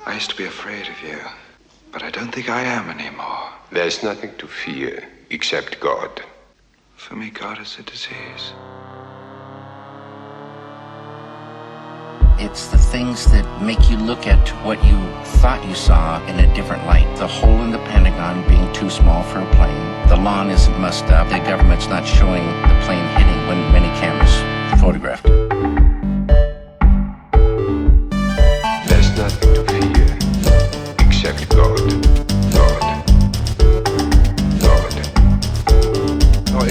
I used to be afraid of you, but I don't think I am anymore. There's nothing to fear except God. For me, God is a disease. It's the things that make you look at what you thought you saw in a different light. The hole in the Pentagon being too small for a plane. The lawn isn't mussed up. The government's not showing the plane hitting when many cameras photographed it. There's nothing to fear except God. God. God. Oh,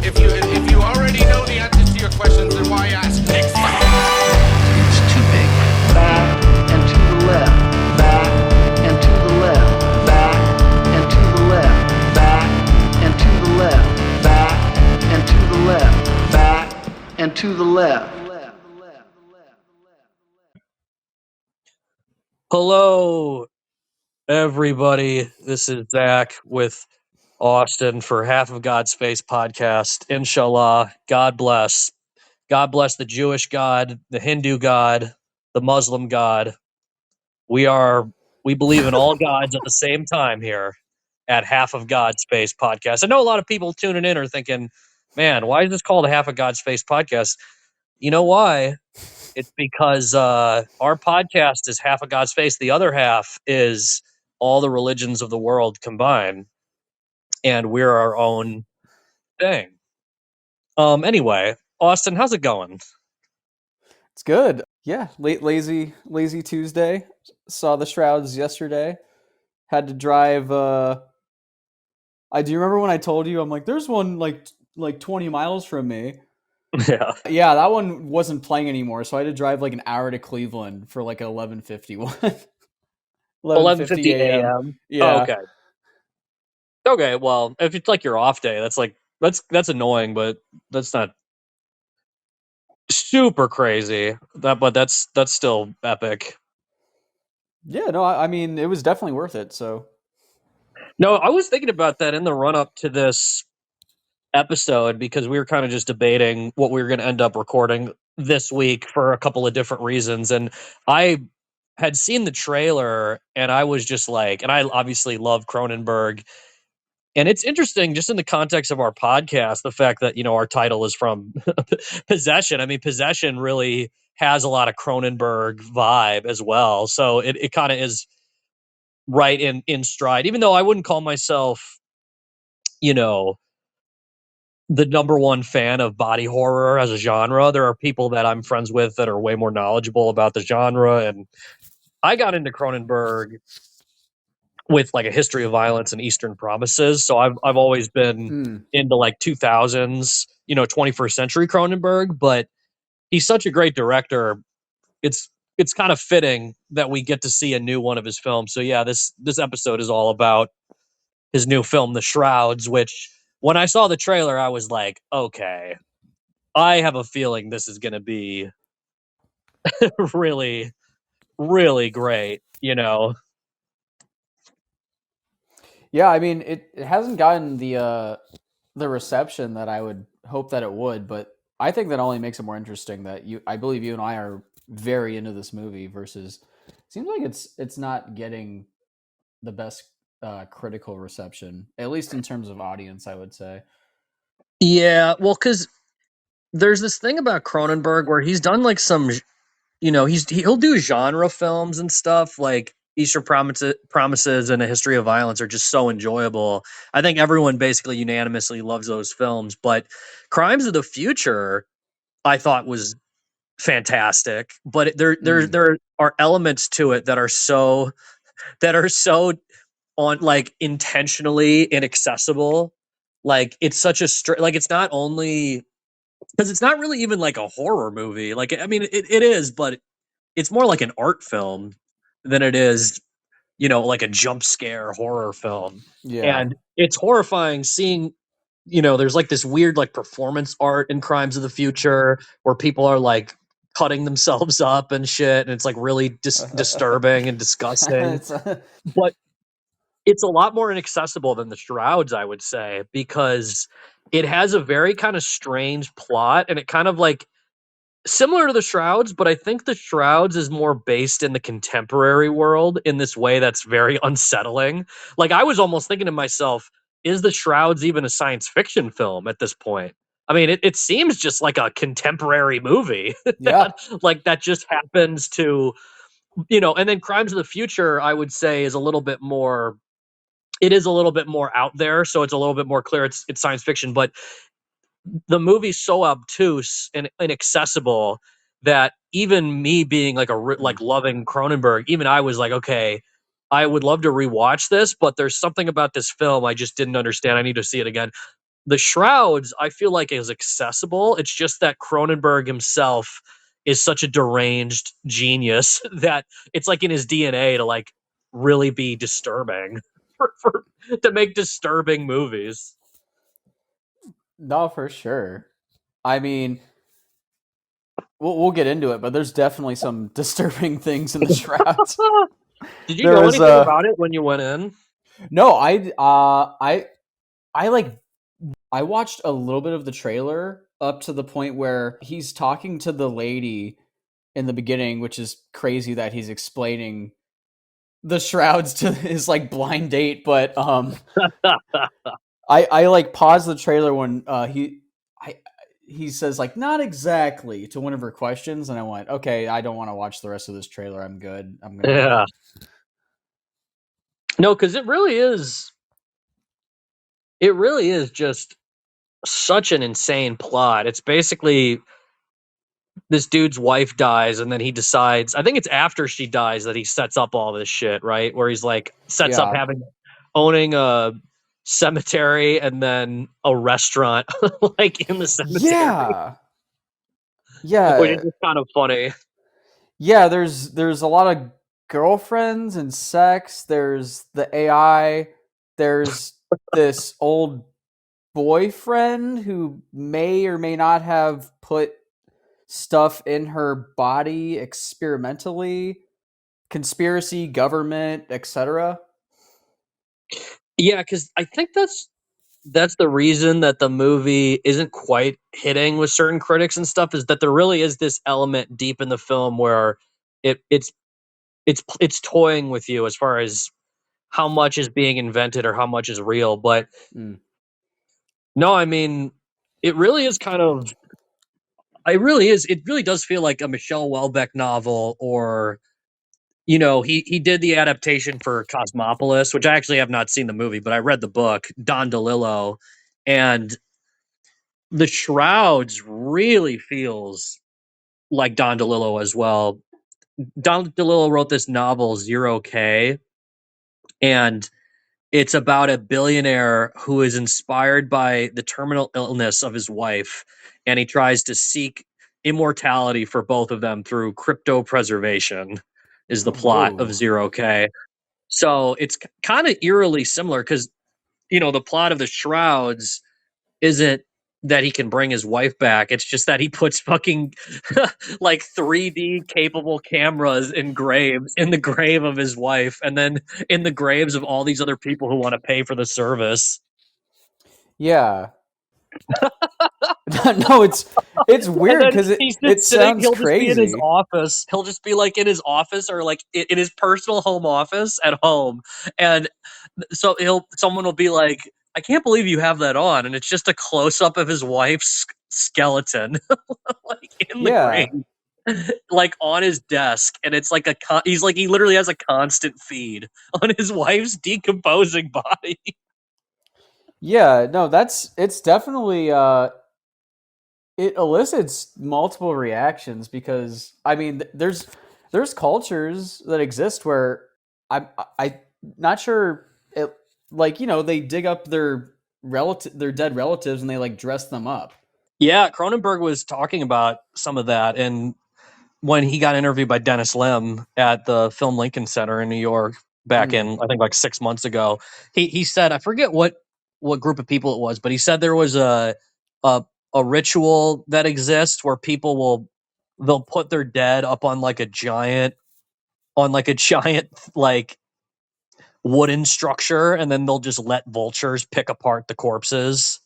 if you already know the answers to your questions, then why ask? It's too big. Back and to the left. Back and to the left. Back and to the left. Back and to the left. Back and to the left. Back and to the left. Hello, everybody. This is Zach with Austin for Half of God's Space podcast. Inshallah, God bless. God bless the Jewish God, the Hindu God, the Muslim God. We believe in all gods at the same time here at Half of God's Space podcast. I know a lot of people tuning in are thinking, man, why is this called a Half of God's Space podcast? You know why? It's because our podcast is half of God's face. The other half is all the religions of the world combined, and we're our own thing. Anyway, Austin, how's it going? It's good. Yeah, lazy Tuesday. Saw the Shrouds yesterday. Had to drive. I do you remember when I told you I'm like, there's one like 20 miles from me. Yeah. Yeah, that one wasn't playing anymore, so I had to drive like an hour to Cleveland for like 11:51. 11:50 a.m. Yeah. Oh, okay. Okay. Well, if it's like your off day, that's annoying, but that's not super crazy. But that's still epic. Yeah, no, I mean it was definitely worth it. So No, I was thinking about that in the run up to this episode because we were kind of just debating what we were going to end up recording this week for a couple of different reasons. And I had seen the trailer and I was just like, and I obviously love Cronenberg. And it's interesting just in the context of our podcast, the fact that, our title is from Possession. I mean, Possession really has a lot of Cronenberg vibe as well. So it kind of is right in stride, even though I wouldn't call myself, the number one fan of body horror as a genre. There are people that I'm friends with that are way more knowledgeable about the genre. And I got into Cronenberg with like A History of Violence and Eastern Promises. So I've always been into like 2000s, 21st century Cronenberg, but he's such a great director. It's kind of fitting that we get to see a new one of his films. So yeah, this episode is all about his new film, The Shrouds, which when I saw the trailer, I was like, okay, I have a feeling this is going to be really, really great, yeah, I mean it hasn't gotten the reception that I would hope that it would, but I think that only makes it more interesting that I believe you and I are very into this movie versus seems like it's not getting the best critical reception, at least in terms of audience, I would say. Yeah, well, because there's this thing about Cronenberg where he's done like some, he'll do genre films and stuff like Eastern Promises and A History of Violence are just so enjoyable. I think everyone basically unanimously loves those films, but Crimes of the Future I thought was fantastic, but there are elements to it that are so on like intentionally inaccessible. Like it's such a like it's not only because it's not really even like a horror movie. Like I mean it is, but it's more like an art film than it is, like a jump scare horror film. Yeah. And it's horrifying seeing, there's like this weird like performance art in Crimes of the Future where people are like cutting themselves up and shit, and it's like really disturbing and disgusting. But it's a lot more inaccessible than the Shrouds, I would say, because it has a very kind of strange plot, and it kind of like similar to the Shrouds, but I think the Shrouds is more based in the contemporary world in this way that's very unsettling. Like, I was almost thinking to myself, is the Shrouds even a science fiction film at this point? I mean, it seems just like a contemporary movie Yeah. that just happens to, and then Crimes of the Future, I would say, is a little bit more. It is a little bit more out there, so it's a little bit more clear. It's science fiction, but the movie's so obtuse and inaccessible that even me being like Mm. loving Cronenberg, even I was like, okay, I would love to rewatch this, but there's something about this film I just didn't understand. I need to see it again. The Shrouds, I feel like, is accessible. It's just that Cronenberg himself is such a deranged genius that it's like in his DNA to like really be disturbing to make disturbing movies. No, for sure. I mean, we'll get into it, but there's definitely some disturbing things in the Shrouds. Did you There know was anything about it when you went in? no, I like I watched a little bit of the trailer up to the point where he's talking to the lady in the beginning, which is crazy that he's explaining the Shrouds to his like blind date, but I like paused the trailer when he says like not exactly to one of her questions, and I went, okay, I don't want to watch the rest of this trailer. I'm good. I'm gonna. Yeah. No, because it really is. It really is just such an insane plot. It's basically this dude's wife dies, and then he decides. I think it's after she dies that he sets up all this shit, right? Where he's like sets up Yeah, owning a cemetery and then a restaurant like in the cemetery, yeah, which is yeah, just kind of funny. yeah. There's a lot of girlfriends and sex. There's the AI. There's this old boyfriend who may or may not have put stuff in her body experimentally, conspiracy, government, etc. Yeah, because I think that's the reason that the movie isn't quite hitting with certain critics and stuff, is that there really is this element deep in the film where it's toying with you as far as how much is being invented or how much is real. But Mm. no, I mean, it really is kind of it really does feel like a Michelle Houellebecq novel, or he did the adaptation for Cosmopolis, which I actually have not seen the movie, but I read the book, Don DeLillo, and the Shrouds really feels like Don DeLillo as well. Don DeLillo wrote this novel, Zero K, and it's about a billionaire who is inspired by the terminal illness of his wife, and he tries to seek immortality for both of them through crypto preservation, is the plot of Whoa. Zero K. So it's kind of eerily similar because, the plot of the Shrouds isn't that he can bring his wife back. It's just that he puts fucking like 3D capable cameras in graves in the grave of his wife, and then in the graves of all these other people who want to pay for the service. Yeah. No, it's And weird then because he's it just sitting. sounds He'll just be in his crazy. office. He'll just be like in his office, or like in his personal home office at home, and so someone will be like, "I can't believe you have that on," and it's just a close up of his wife's skeleton, like in the grave, Yeah. like on his desk, and it's like he literally has a constant feed on his wife's decomposing body. Yeah, no, it's definitely it elicits multiple reactions because I mean there's cultures that exist where I not sure it like they dig up their dead relatives and they like dress them up. Yeah, Cronenberg was talking about some of that, and when he got interviewed by Dennis Lim at the Film Lincoln Center in New York back Mm, in, I think, like 6 months ago, he said, I forget what group of people it was, but he said there was a a ritual that exists where they'll put their dead up on like a giant like wooden structure, and then they'll just let vultures pick apart the corpses,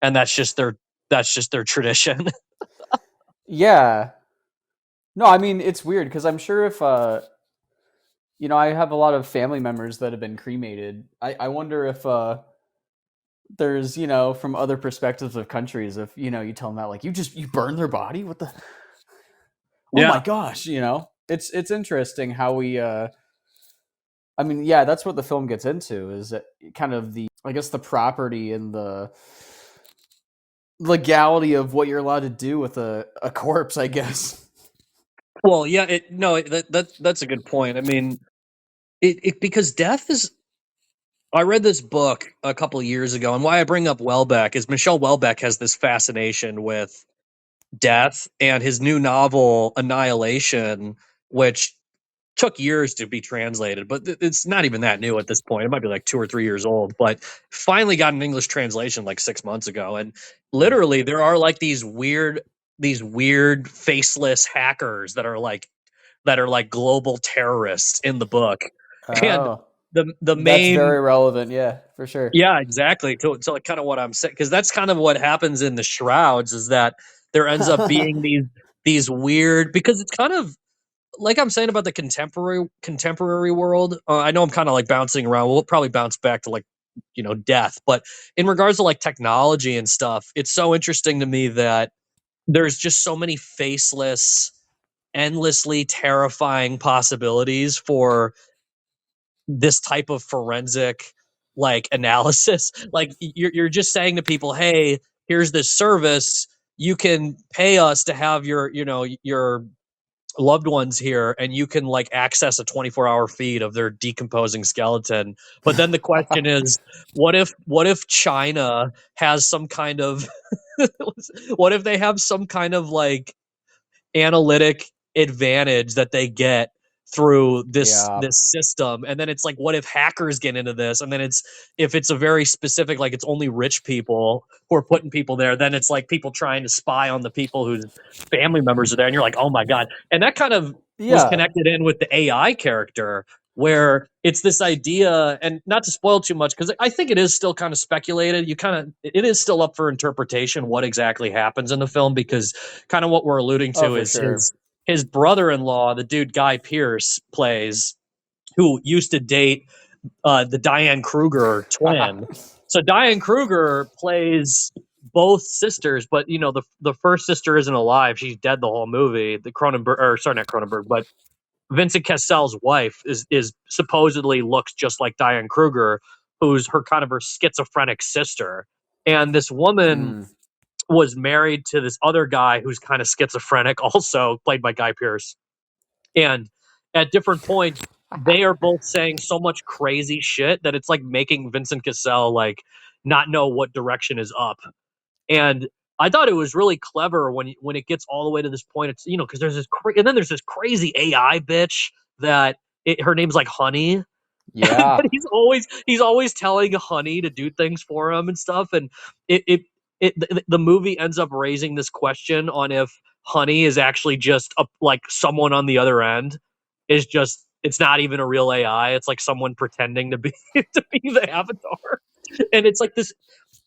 and that's just their tradition. yeah. No, I mean it's weird because I'm sure if I have a lot of family members that have been cremated. I wonder if there's from other perspectives of countries, if you tell them that, like, you burn their body, what the, oh my Yeah. gosh, it's interesting how we I mean, yeah, that's what the film gets into, is that kind of the, I guess, the property and the legality of what you're allowed to do with a corpse, I guess. Well, yeah, that's a good point. I mean, because death is. I read this book a couple of years ago, and why I bring up Welbeck is Michel Welbeck has this fascination with death, and his new novel Annihilation, which took years to be translated, but it's not even that new at this point. It might be like 2 or 3 years old, but finally got an English translation like 6 months ago. And Mm. literally, there are like these weird faceless hackers that are like global terrorists in the book, and Oh, the that's main. very relevant. Yeah, for sure. Yeah, exactly. To like kind of what I'm saying, because that's kind of what happens in the Shrouds is that there ends up being these weird, because it's kind of like I'm saying about the contemporary world. I know I'm kind of like bouncing around. We'll probably bounce back to like death, but in regards to like technology and stuff, it's so interesting to me that there's just so many faceless, endlessly terrifying possibilities for this type of forensic like analysis. Like you're just saying to people, hey, here's this service, you can pay us to have your loved ones here, and you can like access a 24-hour feed of their decomposing skeleton. But then the question is, what if China has some kind of what if they have some kind of like analytic advantage that they get through this Yeah, this system, and then it's like, what if hackers get into this, and then if it's a very specific, like it's only rich people who are putting people there, then it's like people trying to spy on the people whose family members are there, and you're like, oh my god. And that kind of was yeah, connected in with the AI character, where it's this idea, and not to spoil too much because I think it is still kind of speculated, it is still up for interpretation what exactly happens in the film, because kind of what we're alluding oh, to for is sure. his brother-in-law, the dude Guy Pearce plays, who used to date the Diane Kruger twin. So Diane Kruger plays both sisters, but the first sister isn't alive; she's dead the whole movie. The Cronenberg, or sorry, not Cronenberg, but Vincent Cassel's wife is supposedly looks just like Diane Kruger, who's her schizophrenic sister. And this woman Mm. was married to this other guy who's kind of schizophrenic, also played by Guy Pearce. And at different points, they are both saying so much crazy shit that it's like making Vincent Cassell like not know what direction is up. And I thought it was really clever when it gets all the way to this point. It's because there's and then there's this crazy AI bitch that her name's like Honey, Yeah, but he's always telling Honey to do things for him and stuff. And it it the movie ends up raising this question on if Honey is actually just like someone on the other end, is just, it's not even a real AI. It's like someone pretending to be to be the avatar. And it's like this.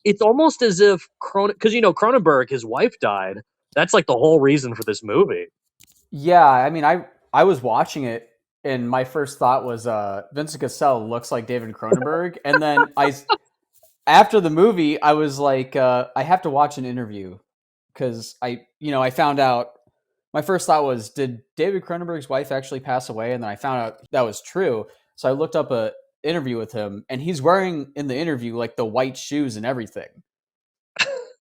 It's almost as if because Cronenberg, his wife died. That's like the whole reason for this movie. yeah. I mean, I was watching it, and my first thought was, Vincent Cassell looks like David Cronenberg, and then after the movie, I was like, I have to watch an interview, because I found out. My first thought was, did David Cronenberg's wife actually pass away? And then I found out that was true. So I looked up a interview with him, and he's wearing in the interview like the white shoes and everything.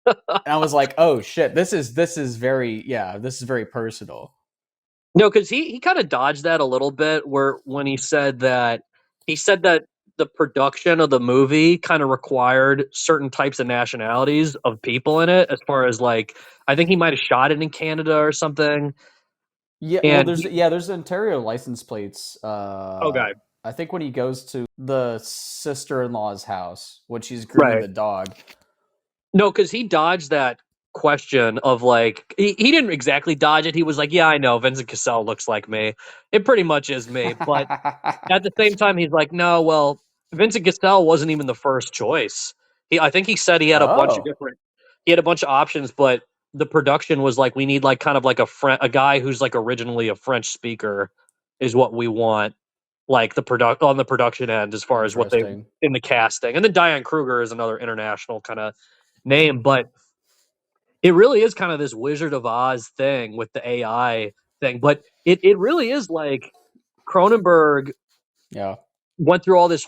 And I was like, oh shit, this is very personal. No, because he kind of dodged that a little bit, where when he said that the production of the movie kind of required certain types of nationalities of people in it, as far as like, I think he might have shot it in Canada or something. Yeah, well, And there's Ontario license plates. okay, I think when he goes to the sister-in-law's house when she's grooming right. the dog. No, because he dodged that question of like, he didn't exactly dodge it. He was like, yeah, I know Vincent Cassell looks like me. It pretty much is me. But at the same time, he's like, no, well, Vincent Cassell wasn't even the first choice. I think he said he had a bunch of Oh, different, he had a bunch of options, but the production was like, we need like kind of like a guy who's like originally a French speaker is what we want, like on the production end as far as what they Interesting. in the casting. And then Diane Kruger is another international kind of name, but it really is kind of this Wizard of Oz thing with the AI thing. But it really is like Cronenberg Yeah. went through all this,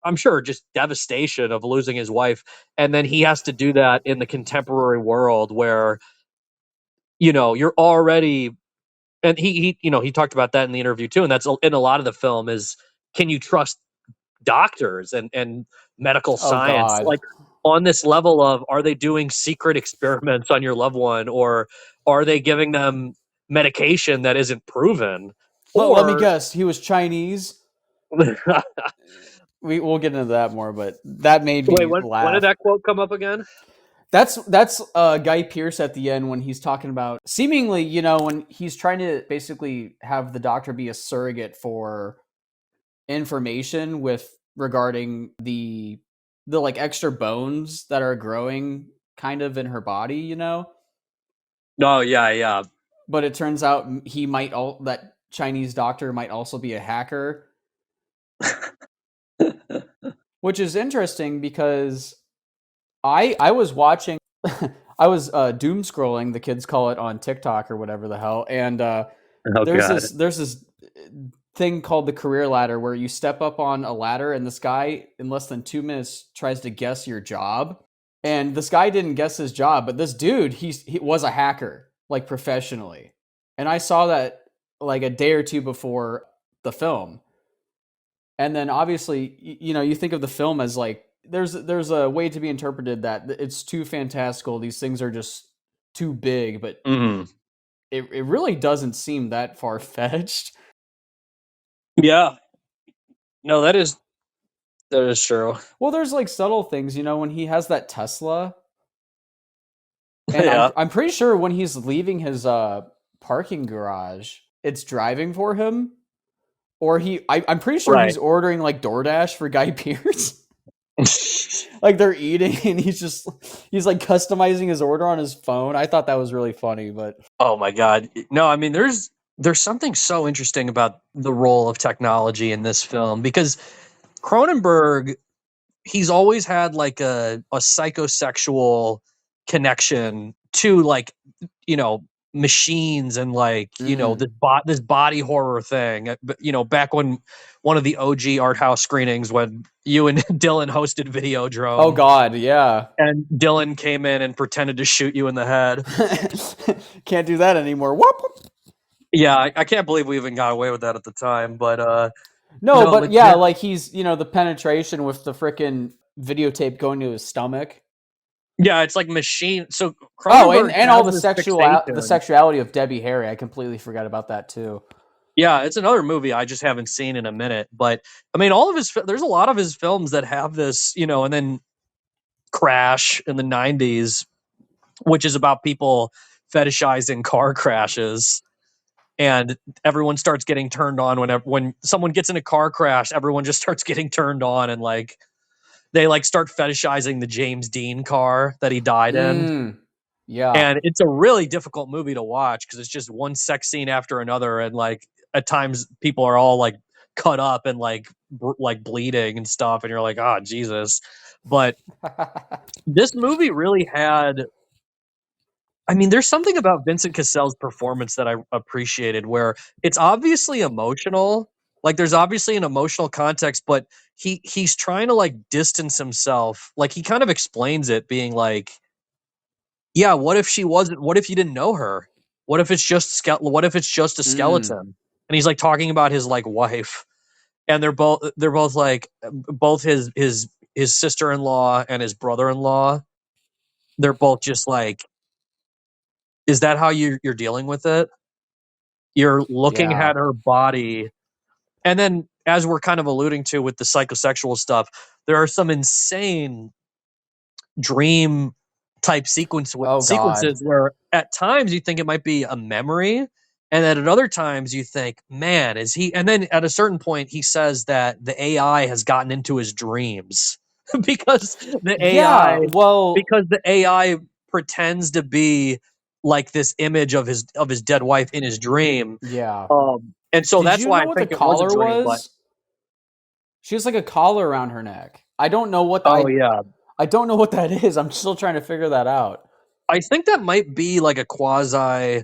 I'm sure just devastation of losing his wife, and then he has to do that in the contemporary world where you're already, and he talked about that in the interview too, and that's in a lot of the film is, can you trust doctors and medical Oh science, God. like on this level of, are they doing secret experiments on your loved one, or are they giving them medication that isn't proven, Let me or guess. He was Chinese. We'll get into that more, but that made wait, me when did laugh. that quote come up again? That's Guy Pearce at the end when he's talking about seemingly, when he's trying to basically have the doctor be a surrogate for information with regarding the like extra bones that are growing kind of in her body. Oh yeah. But it turns out that Chinese doctor might also be a hacker, which is interesting because I was watching I was doom scrolling, the kids call it on TikTok or whatever the hell, and Oh god. there's this thing called the career ladder where you step up on a ladder and this guy in less than 2 minutes tries to guess your job. And this guy didn't guess his job, but this dude, he was a hacker, like professionally. And I saw that like a day or two before the film. And then obviously, you think of the film as like there's a way to be interpreted that it's too fantastical. These things are just too big, but Mhm. it really doesn't seem that far fetched. Yeah. No, that is true. Well, there's like subtle things, when he has that Tesla, and Yeah. I'm pretty sure when he's leaving his parking garage, it's driving for him, or I'm pretty sure Right. he's ordering like DoorDash for Guy Pearce. Like they're eating and he's like customizing his order on his phone. I thought that was really funny, but Oh my god. No, I mean there's something so interesting about the role of technology in this film, because Cronenberg, he's always had like a psychosexual connection to like, you know, machines and like, this body horror thing. But back when one of the OG art house screenings when you and Dylan hosted oh Videodrome, god, yeah. and Dylan came in and pretended to shoot you in the head. Can't do that anymore. Whoop. Yeah, I can't believe we even got away with that at the time. But No, no, but yeah, legit. like he's, the penetration with the freaking videotape going to his stomach. Yeah, it's like machine. So Oh, Cronenberg and all has the this the fixation. sexuality of Debbie Harry. I completely forgot about that too. Yeah, it's another movie I just haven't seen in a minute. But I mean, there's a lot of his films that have this, and then Crash in the '90s, which is about people fetishizing car crashes, and everyone starts getting turned on when someone gets in a car crash. Everyone just starts getting turned on, and like they like start fetishizing the James Dean car that he died in. Yeah. And it's a really difficult movie to watch because it's just one sex scene after another, and like at times people are all like cut up and like bleeding and stuff, and you're like, oh Jesus. But this movie really had, I mean, there's something about Vincent Cassel's performance that I appreciated, where it's obviously emotional, like there's obviously an emotional context, but he's trying to like distance himself, like he kind of explains it being like, yeah, what if she wasn't? What if you didn't know her? What if it's just what if it's just a Mm, skeleton? And he's like talking about his like wife, and they're both like both his sister-in-law and his brother-in-law. They're both just like, is that how you're dealing with it? You're looking yeah. at her body, and then as we're kind of alluding to with the psychosexual stuff, there are some insane dream type Oh God. sequences where at times you think it might be a memory, and then at other times you think, man, is he? And then at a certain point he says that the AI has gotten into his dreams because the Yeah. AI Well. because the AI pretends to be like this image of his dead wife in his dream. Yeah. And so Did that's you why know I what the think it was a collar dream. But was? She has like a collar around her neck. I don't know what oh yeah, I don't know what that is. I'm still trying to figure that out. I think that might be like a quasi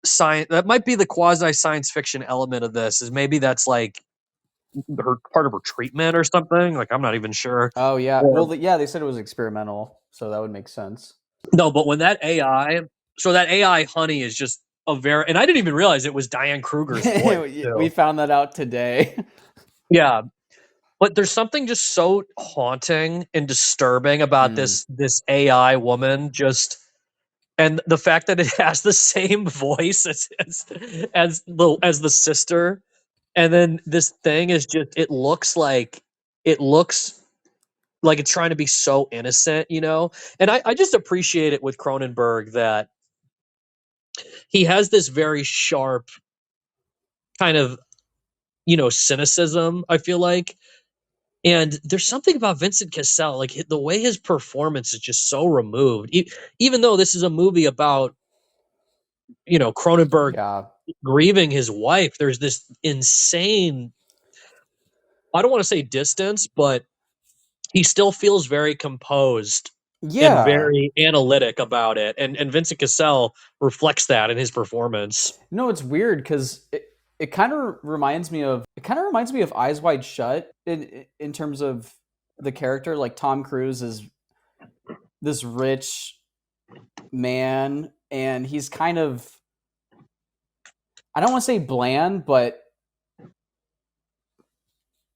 science. That might be the quasi science fiction element of this. Is maybe that's like her part of her treatment or something. Like I'm not even sure. Oh yeah. Or, Well, yeah, they said it was experimental, so that would make sense. no, but when that AI, so that AI honey is just a very, and I didn't even realize it was Diane Kruger's voice We too. found that out today. Yeah, but there's something just so haunting and disturbing about Mm. this AI woman. Just and the fact that it has the same voice as the sister, and then this thing is just it looks like it's trying to be so innocent, you know. And I just appreciate it with Cronenberg that he has this very sharp kind of, you know, cynicism, I feel like. And there's something about Vincent Cassel, like the way his performance is just so removed. Even though this is a movie about, you know, Cronenberg Yeah. grieving his wife, there's this insane, I don't want to say distance, but he still feels very composed and Yeah. very analytic about it. And Vincent Cassel reflects that in his performance. No, it's weird because it kind of reminds me of Eyes Wide Shut in terms of the character. Like Tom Cruise is this rich man, and he's kind of, I don't want to say bland, but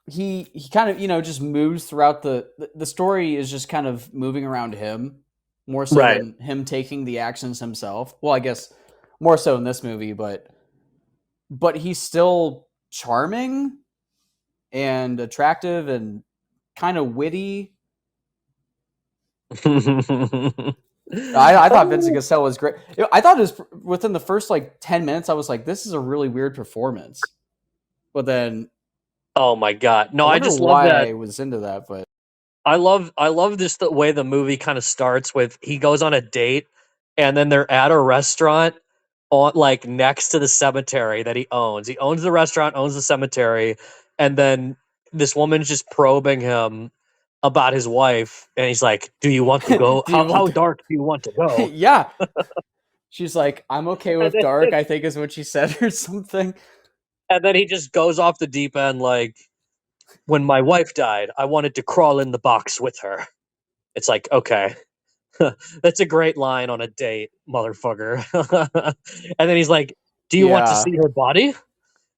he kind of, you know, just moves throughout the story is just kind of moving around him more so Right. than him taking the actions himself. Well, I guess more so in this movie, but he's still charming and attractive and kind of witty. I thought Vincent Cassel was great. I thought his within the first like 10 minutes, I was like, this is a really weird performance. But then Oh my god. No, I I wonder just love why that. I was into that. But I love this the way the movie kind of starts with he goes on a date and then they're at a restaurant on like next to the cemetery that he owns. He owns the restaurant, owns the cemetery, and then this woman's just probing him about his wife and he's like, "Do you want to go? do you How want? dark do you want to go?" Yeah, she's like, I'm okay And with dark, I think is what she said or something. then he just goes off the deep end like, "When my wife died, I wanted to crawl in the box with her." It's like, okay. That's a great line on a date, motherfucker. And then he's like, "Do you want to Yeah, see her body?"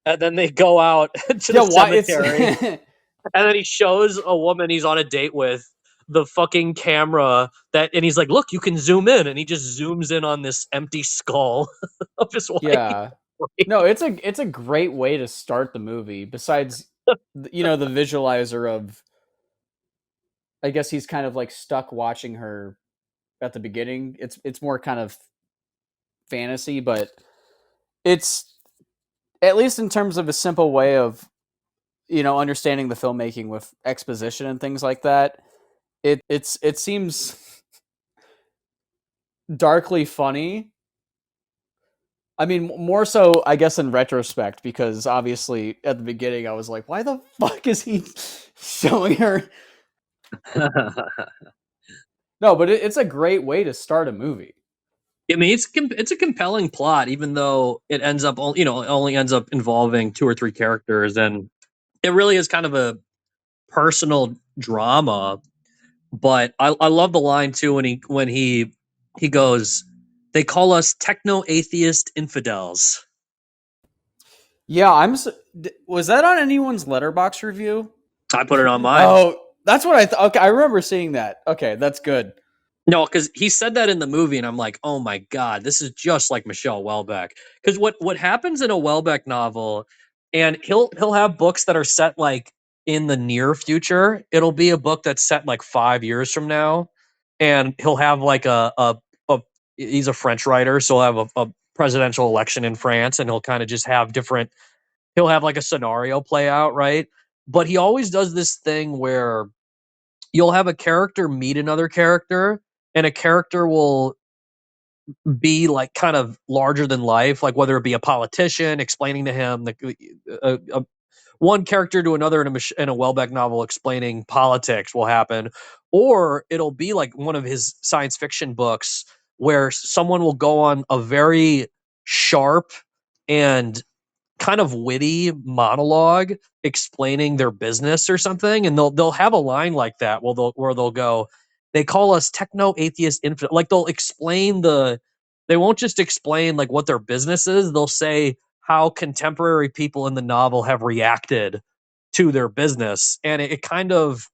And then they go out to the yeah. Why it's cemetery. And then he shows a woman he's on a date with the fucking camera that, and he's like, "Look, you can zoom in." And he just zooms in on this empty skull of his wife. yeah. No, it's a great way to start the movie. Besides, you know, the visualizer of, I guess he's kind of like stuck watching her at the beginning. It's more kind of fantasy, but it's, at least in terms of a simple way of, you know, understanding the filmmaking with exposition and things like that. It seems darkly funny. I mean, more so, I guess, in retrospect, because obviously at the beginning I was like, why the fuck is he showing her? No, but it's a great way to start a movie. I mean, it's a compelling plot, even though it ends up, you know, it only ends up involving two or three characters, and it really is kind of a personal drama. But I love the line too when he goes, "They call us techno atheist infidels." Yeah, was that on anyone's letterbox review? I put it on mine. Oh, that's what I thought. Okay, I remember seeing that. Okay, that's good. No, because he said that in the movie, and I'm like, oh my god, this is just like Michelle Welbeck. Because what happens in a Welbeck novel, and he'll have books that are set like in the near future. It'll be a book that's set like 5 years from now, and he'll have like a he's a French writer, so he'll have a presidential election in France, and he'll kind of just have different. He'll have like a scenario play out, right? But he always does this thing where you'll have a character meet another character and a character will be like kind of larger than life, like whether it be a politician explaining to him one character to another in a Welbeck novel explaining politics will happen, or it'll be like one of his science fiction books where someone will go on a very sharp and kind of witty monologue explaining their business or something, and they'll have a line like that where they'll go, they call us techno atheist infinite, like they'll explain they won't just explain like what their business is, they'll say how contemporary people in the novel have reacted to their business, and it kind of,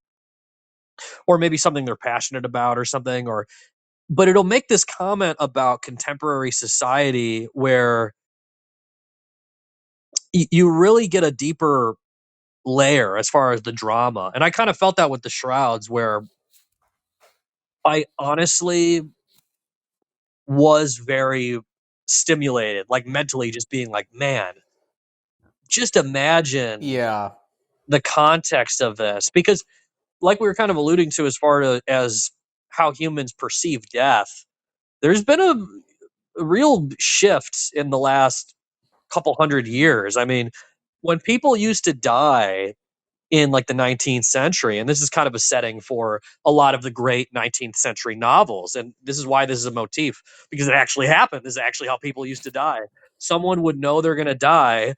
or maybe something they're passionate about or something, or but it'll make this comment about contemporary society where you really get a deeper layer as far as the drama. And I kind of felt that with the Shrouds, where I honestly was very stimulated, like mentally just being like, man, just imagine Yeah. the context of this. Because like we were kind of alluding to as far as how humans perceive death, there's been a real shift in the last couple hundred years. I mean, when people used to die in like the 19th century, and this is kind of a setting for a lot of the great 19th century novels, and this is why this is a motif, because it actually happened. This is actually how people used to die. Someone would know they're going to die,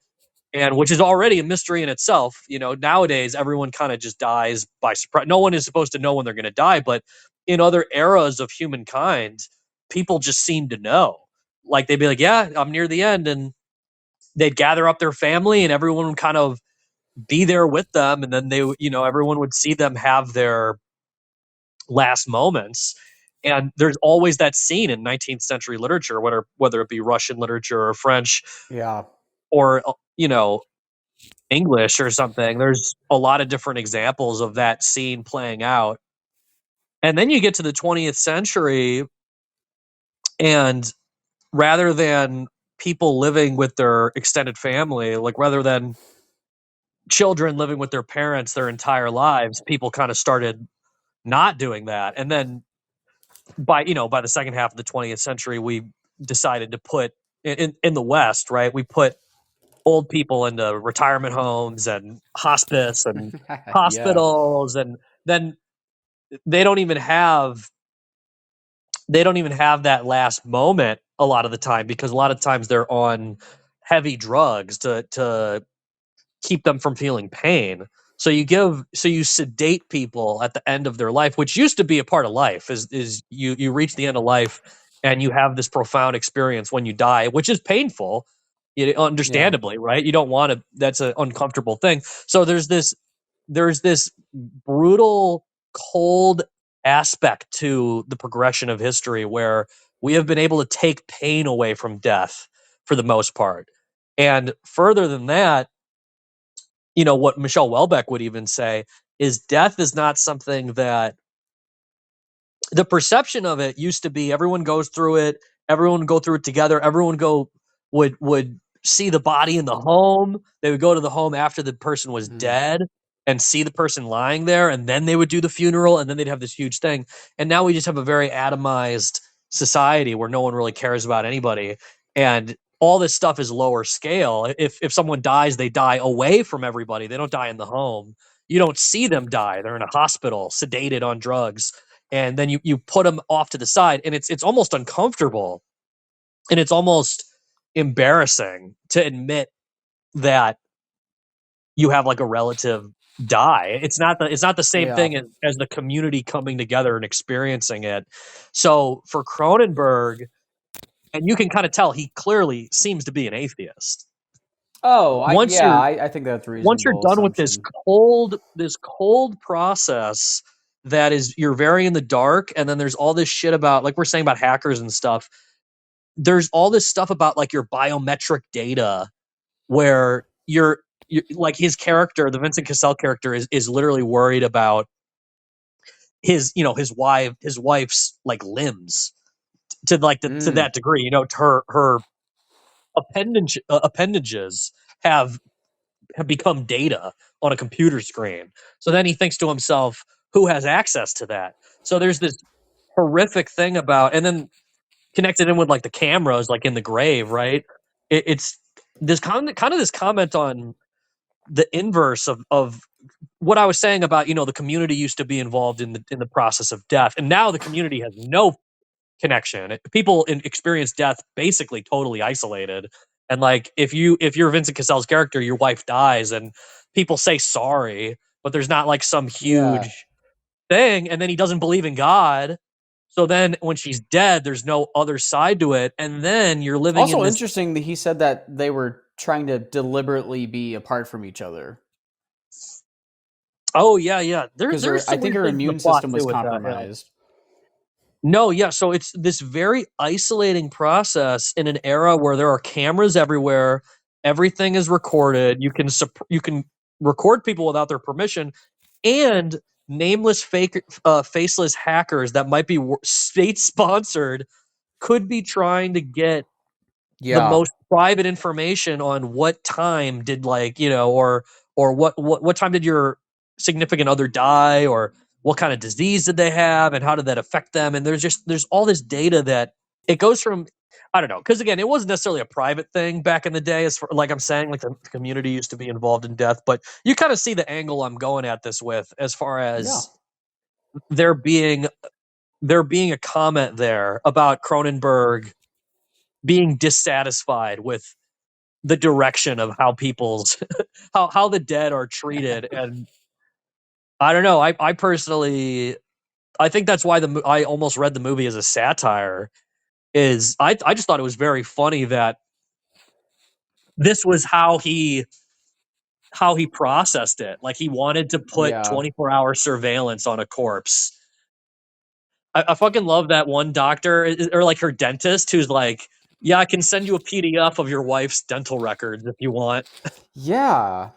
and which is already a mystery in itself. You know, nowadays everyone kind of just dies by surprise. No one is supposed to know when they're going to die, but in other eras of humankind, people just seem to know. Like they'd be like, yeah, I'm near the end, and they'd gather up their family and everyone would kind of be there with them, and then everyone would see them have their last moments. And there's always that scene in 19th century literature, whether it be Russian literature or French Yeah. or English or something. There's a lot of different examples of that scene playing out. And then you get to the 20th century, and rather than people living with their extended family, like rather than children living with their parents their entire lives, people kind of started not doing that. And then by the second half of the 20th century, we decided to put in the West, right? We put old people into retirement homes and hospice and Yeah. hospitals, and then they don't even have that last moment a lot of the time, because a lot of times they're on heavy drugs to keep them from feeling pain. So you sedate people at the end of their life, which used to be a part of life, is you reach the end of life and you have this profound experience when you die, which is painful, Yeah. understandably, right? You don't want to, that's an uncomfortable thing. So there's this brutal, cold aspect to the progression of history where we have been able to take pain away from death for the most part. And further than that, what Michelle Welbeck would even say is death is not something that, the perception of it used to be everyone goes through it, everyone would go through it together, everyone would see the body in the home, they would go to the home after the person was Mm. dead and see the person lying there, and then they would do the funeral, and then they'd have this huge thing. And now we just have a very atomized society where no one really cares about anybody, and all this stuff is lower scale. If someone dies, they die away from everybody, they don't die in the home. You don't see them die, they're in a hospital sedated on drugs, and then you put them off to the side, and it's almost uncomfortable, and it's almost embarrassing to admit that you have like a relative die. It's not the same Yeah. thing as the community coming together and experiencing it. So for Cronenberg, and you can kind of tell he clearly seems to be an atheist. Oh, once yeah, you're I think that's a once you're reasonable done with this assumption. cold process, that is, you're very in the dark, and then there's all this shit about, like we're saying, about hackers and stuff. There's all this stuff about like your biometric data, where you're like, his character, the Vincent Cassell character, is literally worried about his wife's like limbs, to like to Mm. that degree. Her appendages have become data on a computer screen. So then he thinks to himself, who has access to that? So there's this horrific thing about, and then connected in with like the cameras, like in the grave, right? It's this kind of this comment on the inverse of what I was saying about, you know, the community used to be involved in the process of death, and now the community has no connection. People experience death basically totally isolated. And like if you're Vincent Cassel's character, your wife dies, and people say sorry, but there's not like some Yeah. huge thing. And then he doesn't believe in God. So then when she's dead, there's no other side to it. And then you're It's living in also this. interesting that he said that they were trying to deliberately be apart from each other Oh yeah, yeah. because There's I some think weird her things in the immune plot system was too with that. Yeah. compromised. No, yeah. So it's this very isolating process in an era where there are cameras everywhere. Everything is recorded. You can record people without their permission, and nameless, faceless hackers that might be state sponsored could be trying to get the Yeah. most private information on what time did, like, you know, or what time did your significant other die, or what kind of disease did they have and how did that affect them. And there's all this data that it goes from, I don't know, because again, it wasn't necessarily a private thing back in the day, as far, like I'm saying, like the community used to be involved in death, but you kind of see the angle I'm going at this with, as far Yeah. as there being a comment there about Cronenberg being dissatisfied with the direction of how people's how the dead are treated. And I don't know, I personally, I think that's why I almost read the movie as a satire. Is I just thought it was very funny that this was how he processed it. Like he wanted to put Yeah. 24-hour surveillance on a corpse. I fucking love that one doctor, or like her dentist, who's like, yeah, I can send you a PDF of your wife's dental records if you want. Yeah.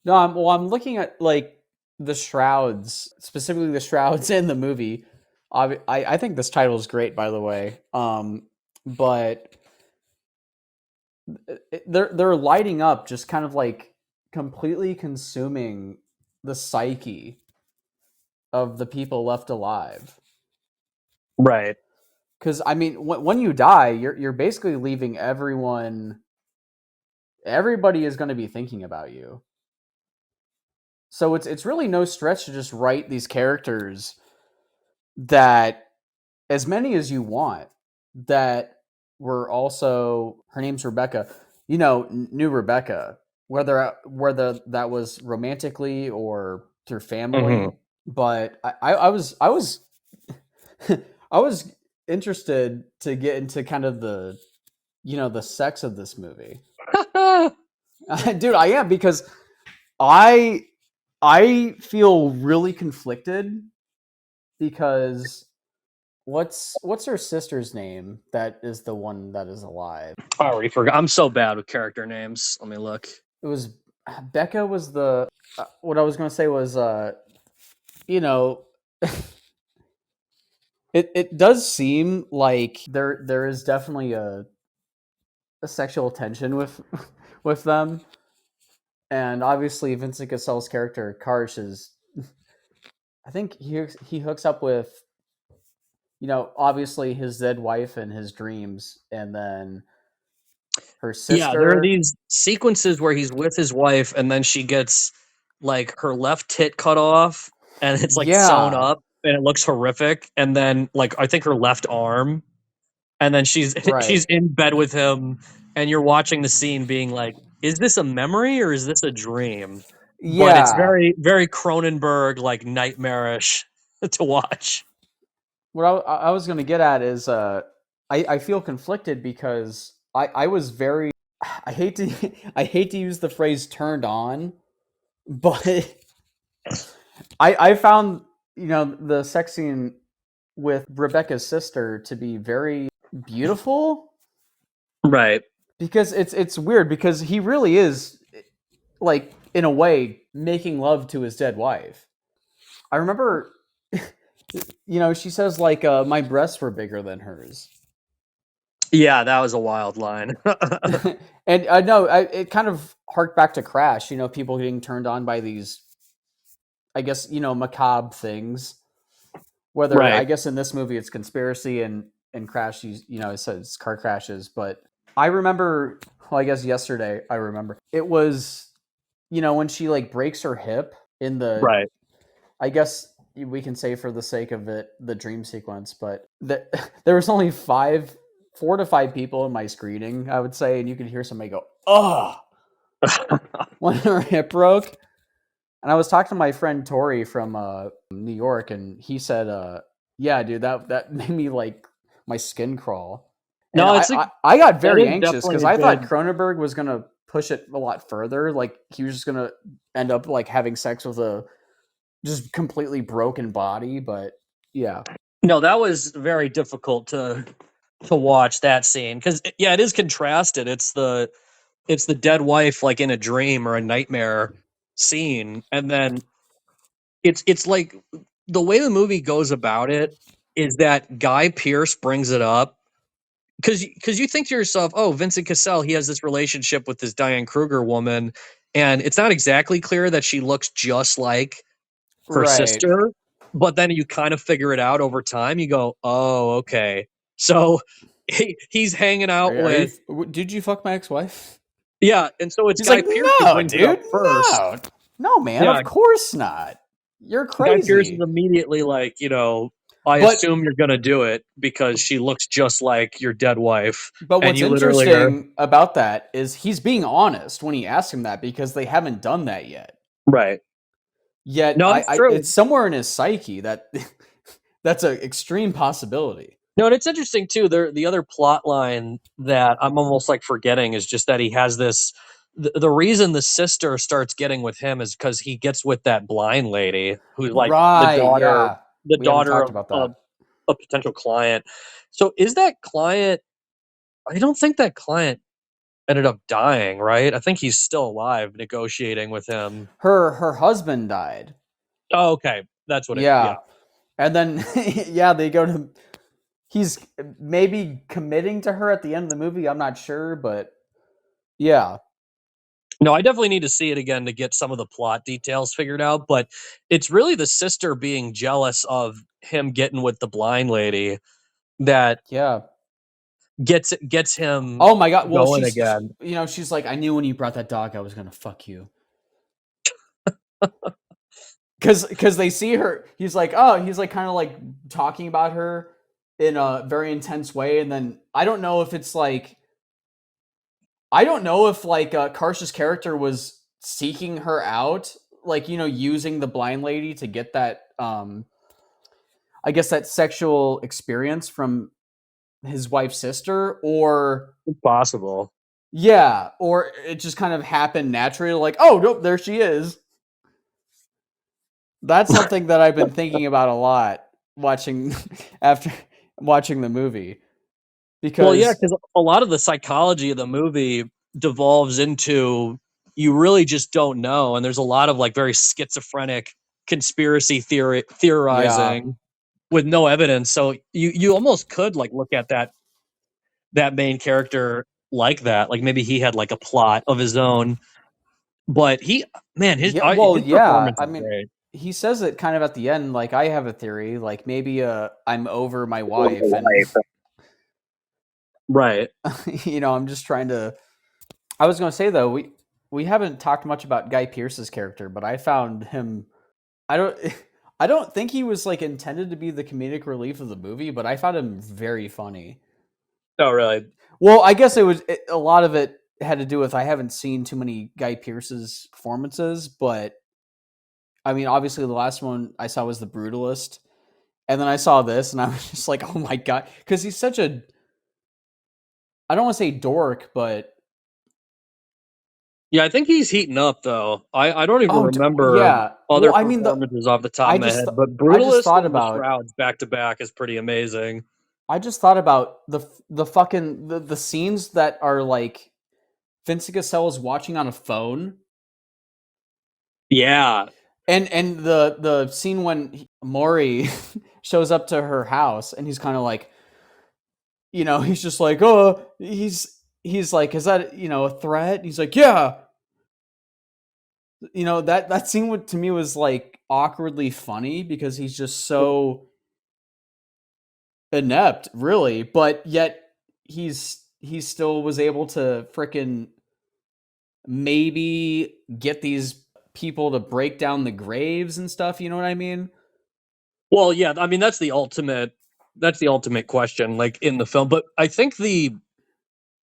No, I'm looking at like the Shrouds, specifically the Shrouds in the movie. I think this title is great, by the way. But they're lighting up, just kind of like completely consuming the psyche of the people left alive. Right. Because I mean, when you die, you're basically leaving everyone. Everybody is going to be thinking about you. So it's really no stretch to just write these characters that, as many as you want, that were also, her name's Rebecca, you know, new Rebecca, whether that was romantically or through family. Mhm. But I was I was interested to get into kind of the, you know, the sex of this movie. Dude, I am, because I I feel really conflicted because what's her sister's name that is the one that is alive? I already forgot. I'm so bad with character names. Let me look. It was Becca was the what I was going to say was you know, it does seem like there is definitely a sexual tension with with them. And obviously Vincent Cassel's character Karsh is, I think he hooks up with, you know, obviously his dead wife in his dreams, and then her Yeah, there are sister. these sequences where he's with his wife, and then she gets like her left tit cut off, and it's like sewn Yeah, up, and it looks horrific. And then like I think her left arm, and then she's right. she's in bed with him, and you're watching the scene, being like, is this a memory or is this a dream? But it's Yeah. very very Cronenberg, like nightmarish to watch. What I was going to get at is I feel conflicted because I was very, I hate to I hate to use the phrase turned on, but I found, you know, the sex scene with Rebecca's sister to be very beautiful, Right. because it's weird because he really is, like, in a way, making love to his dead wife. I remember, you know, she says like, "My breasts were bigger than hers," Yeah, that was a wild line. and I know it kind of harked back to Crash. You know, people getting turned on by these, I guess, macabre things. Whether, I Right. guess in this movie it's conspiracy and crash, it says car crashes. But I remember, well, I guess yesterday I remember it was, when she like breaks her hip in the, Right. I guess we can say for the sake of it, the dream sequence, but there was only 4 to 5 people in my screening, I would say, and you could hear somebody go, "Oh," when her hip broke. And I was talking to my friend Tori from New York, and he said, "Yeah, dude, that made me like my skin crawl." And No, I got that very is anxious definitely because a I thought good. Cronenberg was gonna push it a lot further. Like he was just gonna end up like having sex with a just completely broken body. But yeah, No, that was very difficult to watch that scene because yeah, it is contrasted. It's the dead wife like in a dream or a nightmare scene, and then it's like the way the movie goes about it is that Guy Pearce brings it up because you think to yourself, oh, Vincent Cassell, he has this relationship with this Diane Kruger woman, and it's not exactly clear that she looks just like her right. sister, but then you kind of figure it out over time. You go, oh, okay, so he's hanging out Are you? with Did you fuck my ex-wife? yeah, and so it's He's Guy like, Pearce who no, brings it up dude, first. no, no, man, Yeah, of course not. You're Guy Pearce is crazy. immediately like, I But assume you're gonna do it because she looks just like your dead wife, But and what's you literally are interesting about that is he's being honest when he asks him that because they haven't done that yet. right. Yet, No, that's true. it's somewhere in his psyche that that's an extreme possibility. No, and it's interesting too. The other plot line that I'm almost like forgetting is just that he has this. The reason the sister starts getting with him is because he gets with that blind lady who's like Right? Yeah, the we haven't daughter talked of about that. a potential client. So is that client? I don't think that client ended up dying, right? I think he's still alive, negotiating with him. Her husband died. Oh, okay, that's what it. Yeah. Yeah, and then yeah, they go to. He's maybe committing to her at the end of the movie. I'm not sure, but yeah, No, I definitely need to see it again to get some of the plot details figured out, but it's really the sister being jealous of him getting with the blind lady that yeah. gets him Oh my god. Well, going again. she's like, I knew when you brought that dog, I was gonna fuck you. Because they see her. He's like kind of like talking about her in a very intense way, and then I don't know if like Karsh's character was seeking her out, like using the blind lady to get that I guess that sexual experience from his wife's sister, or It's possible. yeah, or it just kind of happened naturally, like, oh nope, there she is. That's something that I've been thinking about a lot watching after watching the movie Well, yeah, because because a lot of the psychology of the movie devolves into you really just don't know, and there's a lot of like very schizophrenic conspiracy yeah, theorizing with no evidence. So you almost could like look at that main character like that. Like maybe he had like a plot of his own, but yeah, well, his yeah. performance I is mean, great. he says it kind of at the end. Like, I have a theory. Like, maybe I'm over my wife, and Right. I'm just trying to. I was going to say though, we haven't talked much about Guy Pearce's character, but I found him. I don't. I don't think he was like intended to be the comedic relief of the movie, but I found him very funny. Oh, really? Well, I guess a lot of it had to do with I haven't seen too many Guy Pearce's performances, but I mean, obviously the last one I saw was The Brutalist, and then I saw this, and I was just like, oh my god, because he's such a I don't want to say dork, but Yeah, I think he's heating up though. I don't even remember yeah. other Well, I mean performances off the top of my head, but I just Brutalist thought and the about Shrouds back to back is pretty amazing. the fucking the scenes that are like Vincent Cassell is watching on a phone. Yeah. And the scene when Maury shows up to her house and he's kind of like, he's just like, oh, he's like, is that a threat? He's like, yeah. You know, that scene to me was like awkwardly funny because he's just so inept, really, but yet he still was able to frickin' maybe get these people to break down the graves and stuff, you know what I mean? Well, yeah, I mean that's the ultimate question, like in the film. But I think the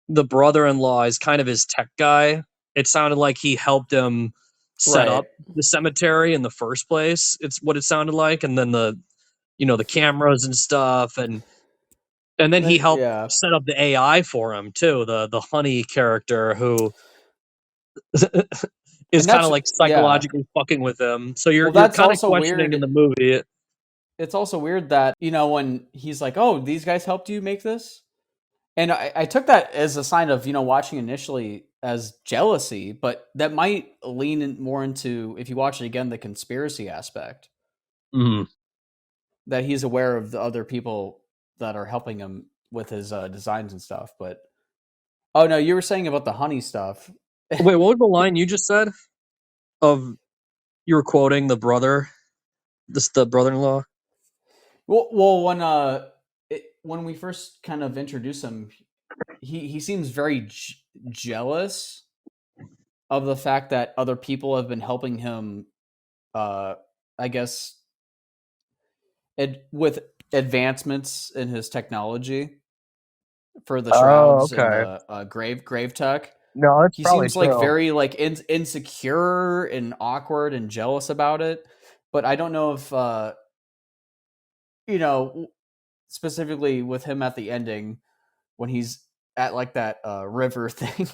brother-in-law is kind of his tech guy. It sounded like he helped him set Right. up the cemetery in the first place. It's what it sounded like, and then the cameras and stuff, and then he helped Yeah. set up the AI for him too. The honey character who is And kind that's of like yeah. psychologically fucking with him. So you're Well, you're that's kind of also questioning in weird. the movie. It's also weird that, when he's like, "Oh, these guys helped you make this?" And I took that as a sign of, watching initially as jealousy, but that might lean more into, if you watch it again, the conspiracy aspect, Mhm. that he's aware of the other people that are helping him with his designs and stuff. But oh no, you were saying about the honey stuff. Wait, what was the line you just said? Of you were quoting the brother-in-law. Well, when we first kind of introduce him, he seems very jealous of the fact that other people have been helping him. I guess with advancements in his technology for the Oh, shrouds and okay. the grave tech. No, that's He probably seems like true. very like insecure and awkward and jealous about it. But I don't know if you know specifically with him at the ending when he's at like that river thing,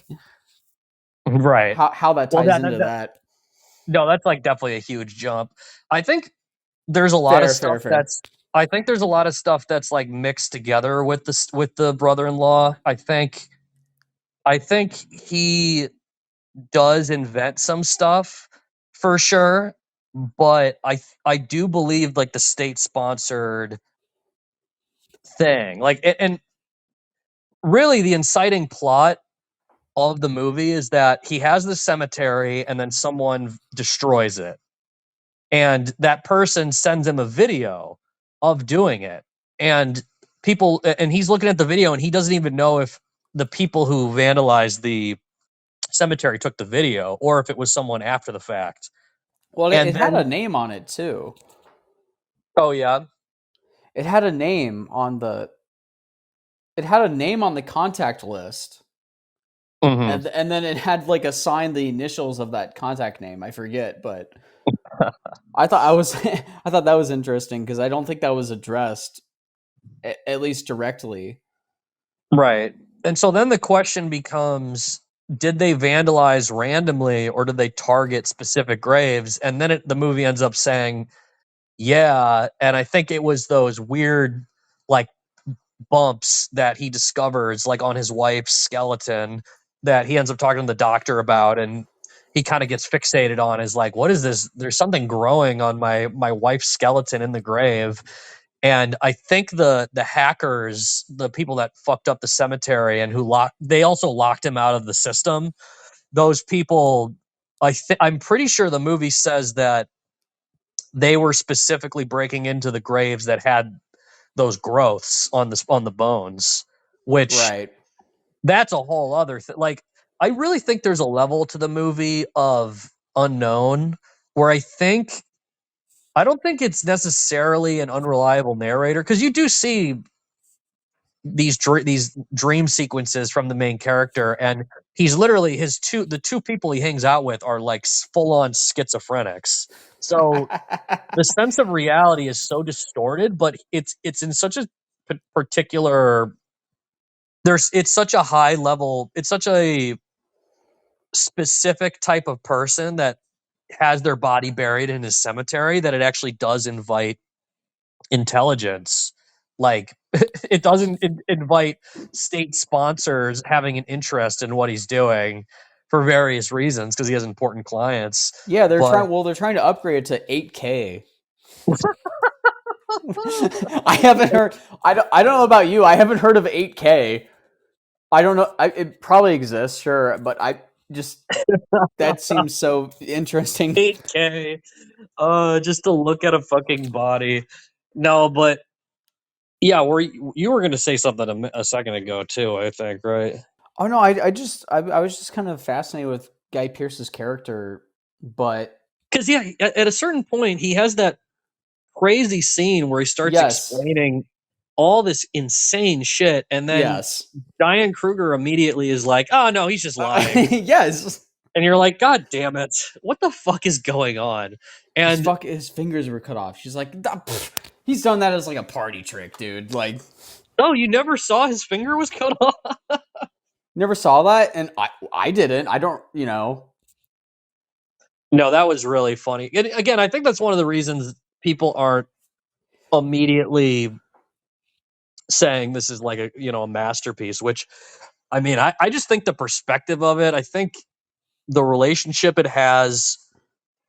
Right. how that Well, ties into that. no, that's like definitely a huge jump. I think there's a lot of Fair, stuff fair, fair. that's I think there's a lot of stuff that's like mixed together with the brother-in-law. I think he does invent some stuff for sure, but I do believe like the state sponsored thing. Like and really the inciting plot of the movie is that he has the cemetery and then someone destroys it. And that person sends him a video of doing it. And and he's looking at the video and he doesn't even know if the people who vandalized the cemetery took the video or if it was someone after the fact. Well, And it had a then, name on it too. oh yeah. It had a name on the. It had a name on the contact list, Hmm. and then it had like assigned the initials of that contact name. I forget, but I thought that was interesting because I don't think that was addressed at least directly. Right. And so then the question becomes, did they vandalize randomly or did they target specific graves? And then the movie ends up saying, yeah. And I think it was those weird, like, bumps that he discovers, like, on his wife's skeleton that he ends up talking to the doctor about. And he kind of gets fixated on is like, what is this? There's something growing on my wife's skeleton in the grave. And I think the hackers, the people that fucked up the cemetery and they also locked him out of the system. Those people, I'm pretty sure the movie says that they were specifically breaking into the graves that had those growths on the bones, which Right. that's a whole other thing. Like, I really think there's a level to the movie of unknown where I don't think it's necessarily an unreliable narrator because you do see these dream sequences from the main character, and he's literally the two people he hangs out with are like full on schizophrenics. So the sense of reality is so distorted, but it's in such a particular it's such a high level, it's such a specific type of person that has their body buried in his cemetery that it actually does invite intelligence. Like it doesn't invite state sponsors having an interest in what he's doing for various reasons because he has important clients. Yeah, they're But trying. Well, they're trying to upgrade it to 8K. I haven't heard. I don't know about you. I haven't heard of 8K. I don't know. It probably exists, sure, but just that seems so interesting. 8K, just to look at a fucking body. No, but yeah, you were going to say something a second ago too, I think, right? Oh no, I was just kind of fascinated with Guy Pearce's character, but Because yeah, at a certain point, he has that crazy scene where he starts yes, explaining all this insane shit, and then yes, Diane Kruger immediately is like, "Oh no, he's just lying," yes. and you're like, "God damn it, what the fuck is going on?" And His fingers were cut off. She's like, he's done that as like a party trick, dude. Like, oh, you never saw his finger was cut off? never saw that, and I didn't. I don't, No, that was really funny. And again, I think that's one of the reasons people aren't immediately saying this is like a masterpiece. Which, I mean, I just think the perspective of it. I think the relationship it has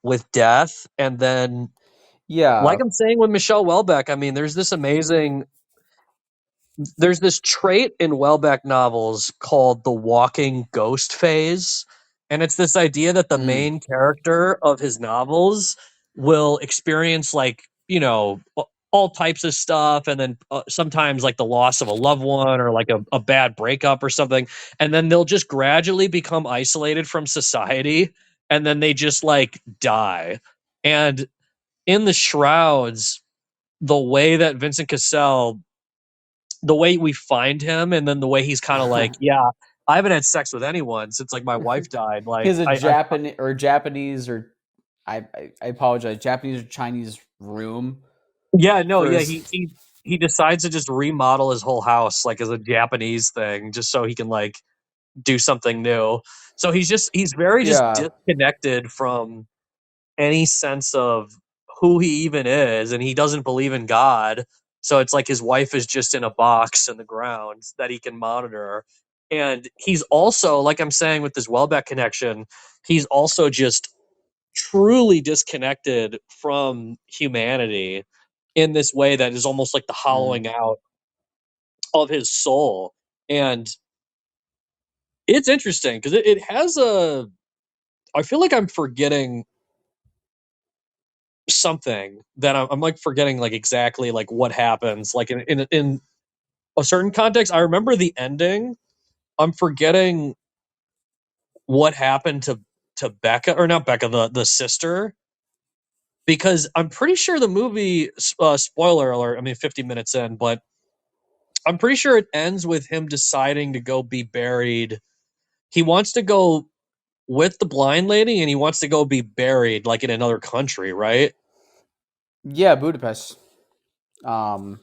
with death, and then like yeah. I'm saying with Michelle Welbeck, I mean, there's this trait in Welbeck novels called the walking ghost phase. And it's this idea that the Mm, main character of his novels will experience, like, all types of stuff. And then sometimes, like, the loss of a loved one or like a bad breakup or something. And then they'll just gradually become isolated from society. And then they just, like, die. And in the Shrouds, the way that Vincent Cassel, the way we find him, and then the way he's kind of like, yeah, I haven't had sex with anyone since like my wife died. he Like, has a I Japanese or I apologize, Japanese or Chinese room yeah, no, for yeah, his. he decides to just remodel his whole house like as a Japanese thing, just so he can like do something new. So he's very just Yeah. disconnected from any sense of who he even is, and he doesn't believe in God. So it's like his wife is just in a box in the ground that he can monitor. And he's also, like I'm saying with this Welbeck connection, he's also just truly disconnected from humanity in this way that is almost like the Mm, hollowing out of his soul. And it's interesting because it has I feel like I'm forgetting something that I'm like forgetting like exactly like what happens like in a certain context. I remember the ending. I'm forgetting what happened to Becca, or not Becca, the sister, because I'm pretty sure the movie, spoiler alert, I mean 50 minutes in, but I'm pretty sure it ends with him deciding to go be buried. He wants to go with the blind lady, and he wants to go be buried like in another country, right? yeah, Budapest. Um,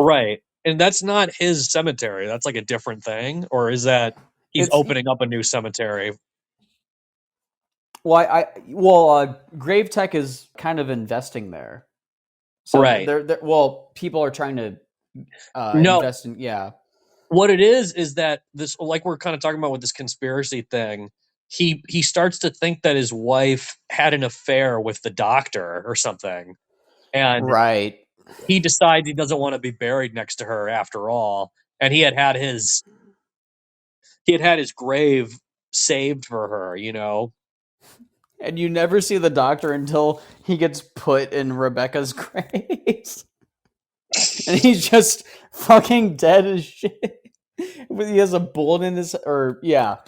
Right. And that's not his cemetery. That's like a different thing. Or is that he's it's opening up a new cemetery? well, Grave Tech is kind of investing there, so Right. well, people are trying to No, invest in. Yeah, what it is that this, like we're kind of talking about with this conspiracy thing, he starts to think that his wife had an affair with the doctor or something. And right. he decides he doesn't want to be buried next to her after all. And he had had his grave saved for her, you know. And you never see the doctor until he gets put in Rebecca's grave. And he's just fucking dead as shit. He has a bullet in his, or yeah,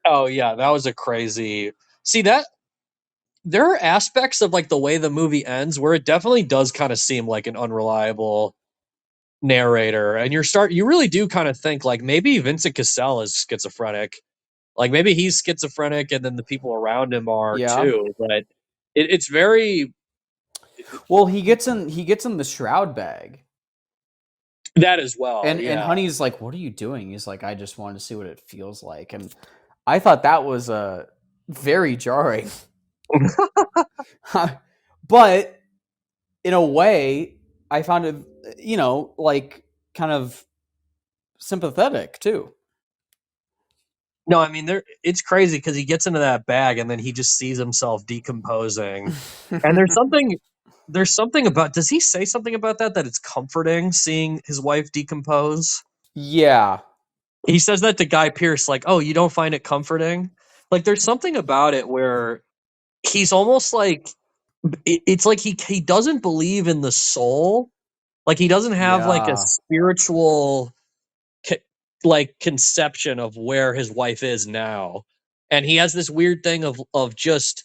Oh yeah, that was a crazy. See that there are aspects of like the way the movie ends where it definitely does kind of seem like an unreliable narrator, and you really do kind of think like maybe Vincent Cassel is schizophrenic, like maybe he's schizophrenic, and then the people around him are yeah. too. But it's very Well, he gets in the shroud bag, that as well. and Yeah, Honey's like, "What are you doing?" He's like, "I just wanted to see what it feels like," and I thought that was very jarring. But in a way, I found it, like kind of sympathetic too. no, I mean there it's crazy because he gets into that bag and then he just sees himself decomposing, and there's something about, does he say something about that it's comforting seeing his wife decompose? Yeah. He says that to Guy Pearce, like, "Oh, you don't find it comforting?" like there's something about it where he's almost like it's like he doesn't believe in the soul. Like he doesn't have like a Yeah. spiritual co- like conception of where his wife is now. And he has this weird thing of just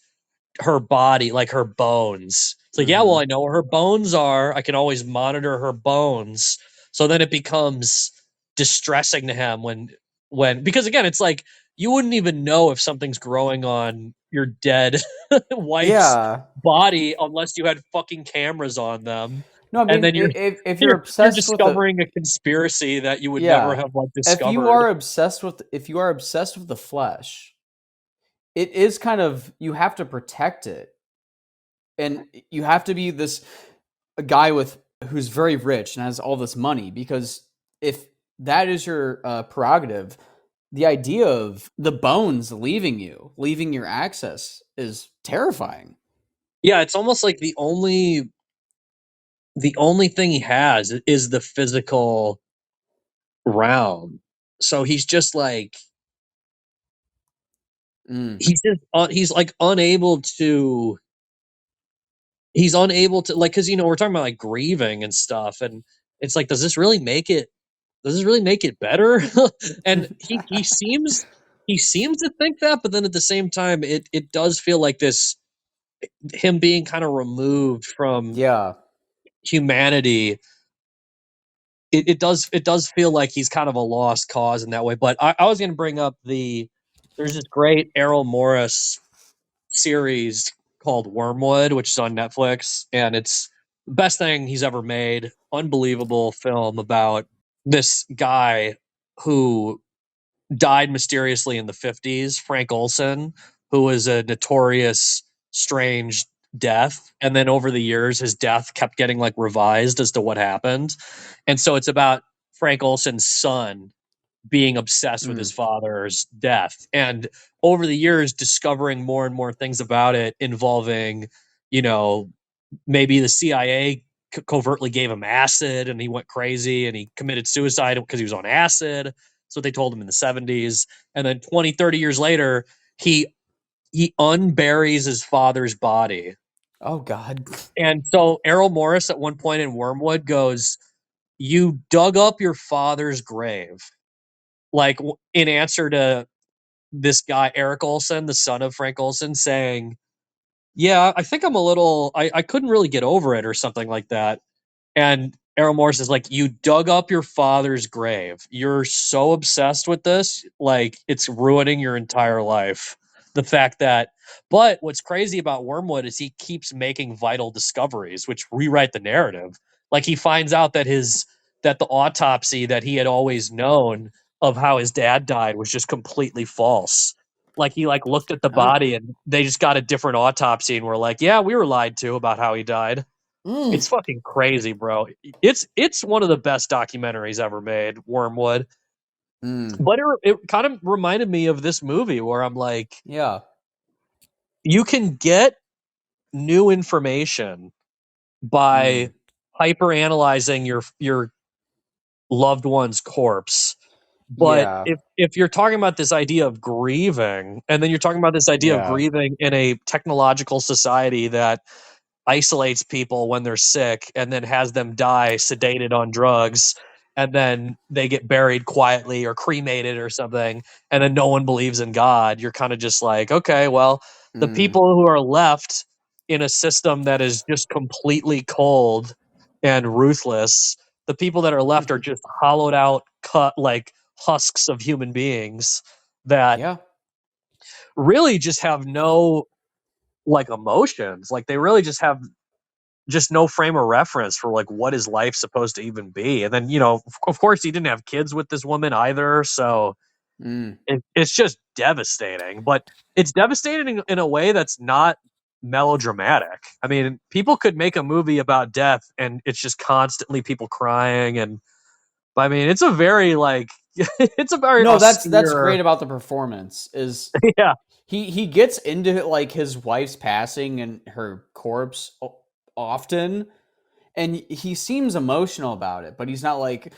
her body, like her bones. It's like, yeah, well, Mm-hmm. I know where her bones are. I can always monitor her bones. So then it becomes distressing to him when because again, it's like you wouldn't even know if something's growing on your dead wife's Yeah. body unless you had fucking cameras on them. No, I And mean, then you're if you're you're obsessed with the discovering a conspiracy that you would never yeah, have like if you discovered. are obsessed with the flesh, it is kind of you have to protect it, and you have to be this a guy with who's very rich and has all this money because if that is your prerogative, the idea of the bones leaving you, leaving your access, is terrifying. Yeah, it's almost like the only thing he has is the physical realm. So he's just like Mm. he's like unable to like because we're talking about like grieving and stuff and it's like does this really make it better? And he seems to think that, but then at the same time it does feel like this him being kind of removed from Yeah. humanity. It does feel like he's kind of a lost cause in that way. But I was going to bring up there's this great Errol Morris series called Wormwood, which is on Netflix, and it's the best thing he's ever made. Unbelievable film about this guy who died mysteriously in the 50s, Frank Olson, who was a notorious strange death. And then over the years, his death kept getting like revised as to what happened. And so it's about Frank Olson's son being obsessed with his Mm. father's death. And over the years, discovering more and more things about it involving, you know, maybe the CIA covertly gave him acid and he went crazy and he committed suicide because he was on acid. That's what they told him in the 70s. And then 20, 30 years later, he he unburies his father's body. Oh God. And so Errol Morris at one point in Wormwood goes, "You dug up your father's grave." Like in answer to this guy Eric Olson, the son of Frank Olson, saying, "Yeah, I think I'm a little I couldn't really get over it," or something like that. And Errol Morris is like, "You dug up your father's grave. You're so obsessed with this, like it's ruining your entire life." The fact that, but what's crazy about Wormwood is he keeps making vital discoveries, which rewrite the narrative. Like he finds out that the autopsy that he had always known of how his dad died was just completely false. Like he like looked at the Oh. body and they just got a different autopsy and were like, "Yeah, we were lied to about how he died." Mm. It's fucking crazy, bro. It's one of the best documentaries ever made, Wormwood. Mm. But it kind of reminded me of this movie where I'm like, Yeah. you can get new information by Mm. hyper analyzing your loved one's corpse. But Yeah. if you're talking about this idea of grieving, and then you're talking about this idea of Yeah. grieving in a technological society that isolates people when they're sick and then has them die sedated on drugs and then they get buried quietly or cremated or something and then no one believes in God, you're kind of just like, okay, well, the Mm. people who are left in a system that is just completely cold and ruthless, the people that are left are just hollowed out cut like husks of human beings that Yeah. really just have no like emotions. Like they really just have just no frame of reference for like what is life supposed to even be. And then of course he didn't have kids with this woman either, so Mm. it's just devastating. But it's devastating in a way that's not melodramatic. I mean, people could make a movie about death and it's just constantly people crying. And I mean, it's a very like it's a very No, that's austere. great about the performance is Yeah. he gets into like his wife's passing and her corpse often, and he seems emotional about it, but he's not like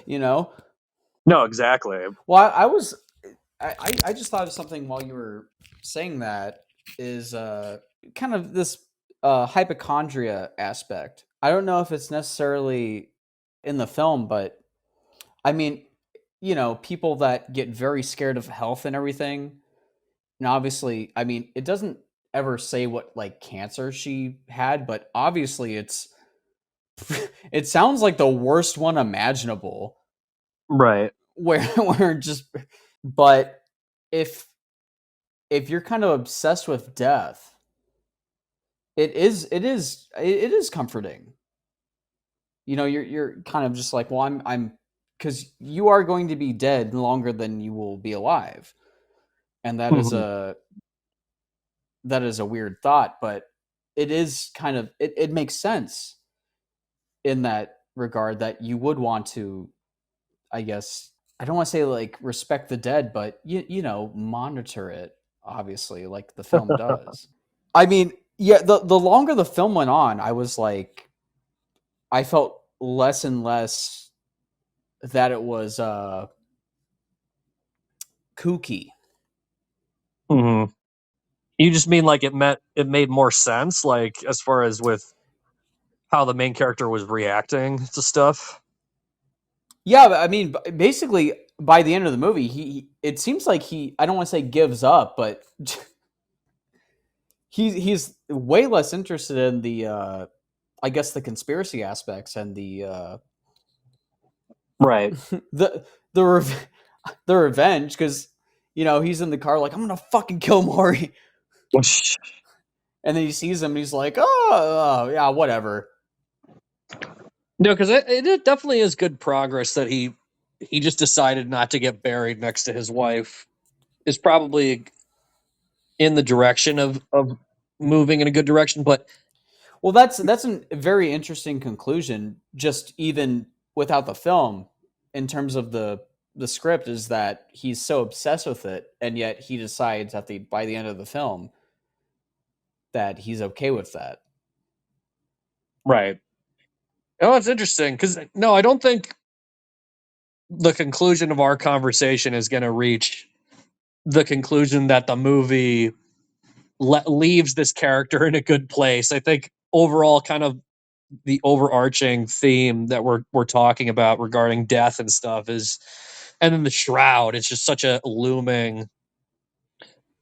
you know. No, exactly. Well, I was. I just thought of something while you were saying that is kind of this hypochondria aspect. I don't know if it's necessarily in the film, but I mean, you know, people that get very scared of health and everything. And obviously, I mean, it doesn't ever say what like cancer she had, but obviously it's it sounds like the worst one imaginable Right. where just but if you're kind of obsessed with death, it is comforting. You know, you're kind of just like, well, I'm because you are going to be dead longer than you will be alive, and Mhm. that is a weird thought, but it is kind of it makes sense in that regard that you would want to, I guess, I don't want to say like respect the dead, but you know, monitor it, obviously, like the film does. I mean, yeah, the longer the film went on, I was like, I felt less and less that it was kooky. Mhm. You just mean like it made more sense, like as far as with how the main character was reacting to stuff? Yeah, but I mean, basically, by the end of the movie, it seems like I don't want to say gives up, but he's way less interested in the I guess the conspiracy aspects and the Right. the the rev- the revenge, because you know he's in the car like, I'm gonna fucking kill Maury, and then he sees him and he's like, oh yeah, whatever. No, because it definitely is good progress that he just decided not to get buried next to his wife is probably in the direction of moving in a good direction. But Well, that's a very interesting conclusion. Just even without the film, in terms of the script, is that he's so obsessed with it, and yet he decides at the by the end of the film that he's okay with that. right. Oh, it's interesting because no, I don't think the conclusion of our conversation is going to reach the conclusion that the movie leaves this character in a good place. I think overall, kind of the overarching theme that we're talking about regarding death and stuff is, and then the shroud. It's just such a looming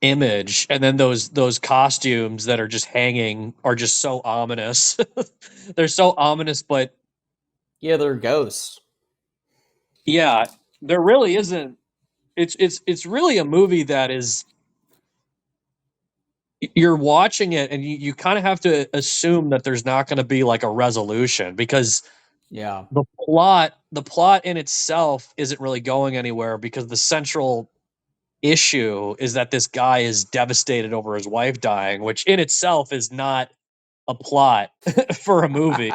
image, and then those costumes that are just hanging are just so ominous. They're so ominous, but Yeah, they're ghosts. yeah, there really isn't. It's really a movie that is you're watching it and you kind of have to assume that there's not going to be like a resolution because Yeah. the plot in itself isn't really going anywhere because the central issue is that this guy is devastated over his wife dying, which in itself is not a plot for a movie.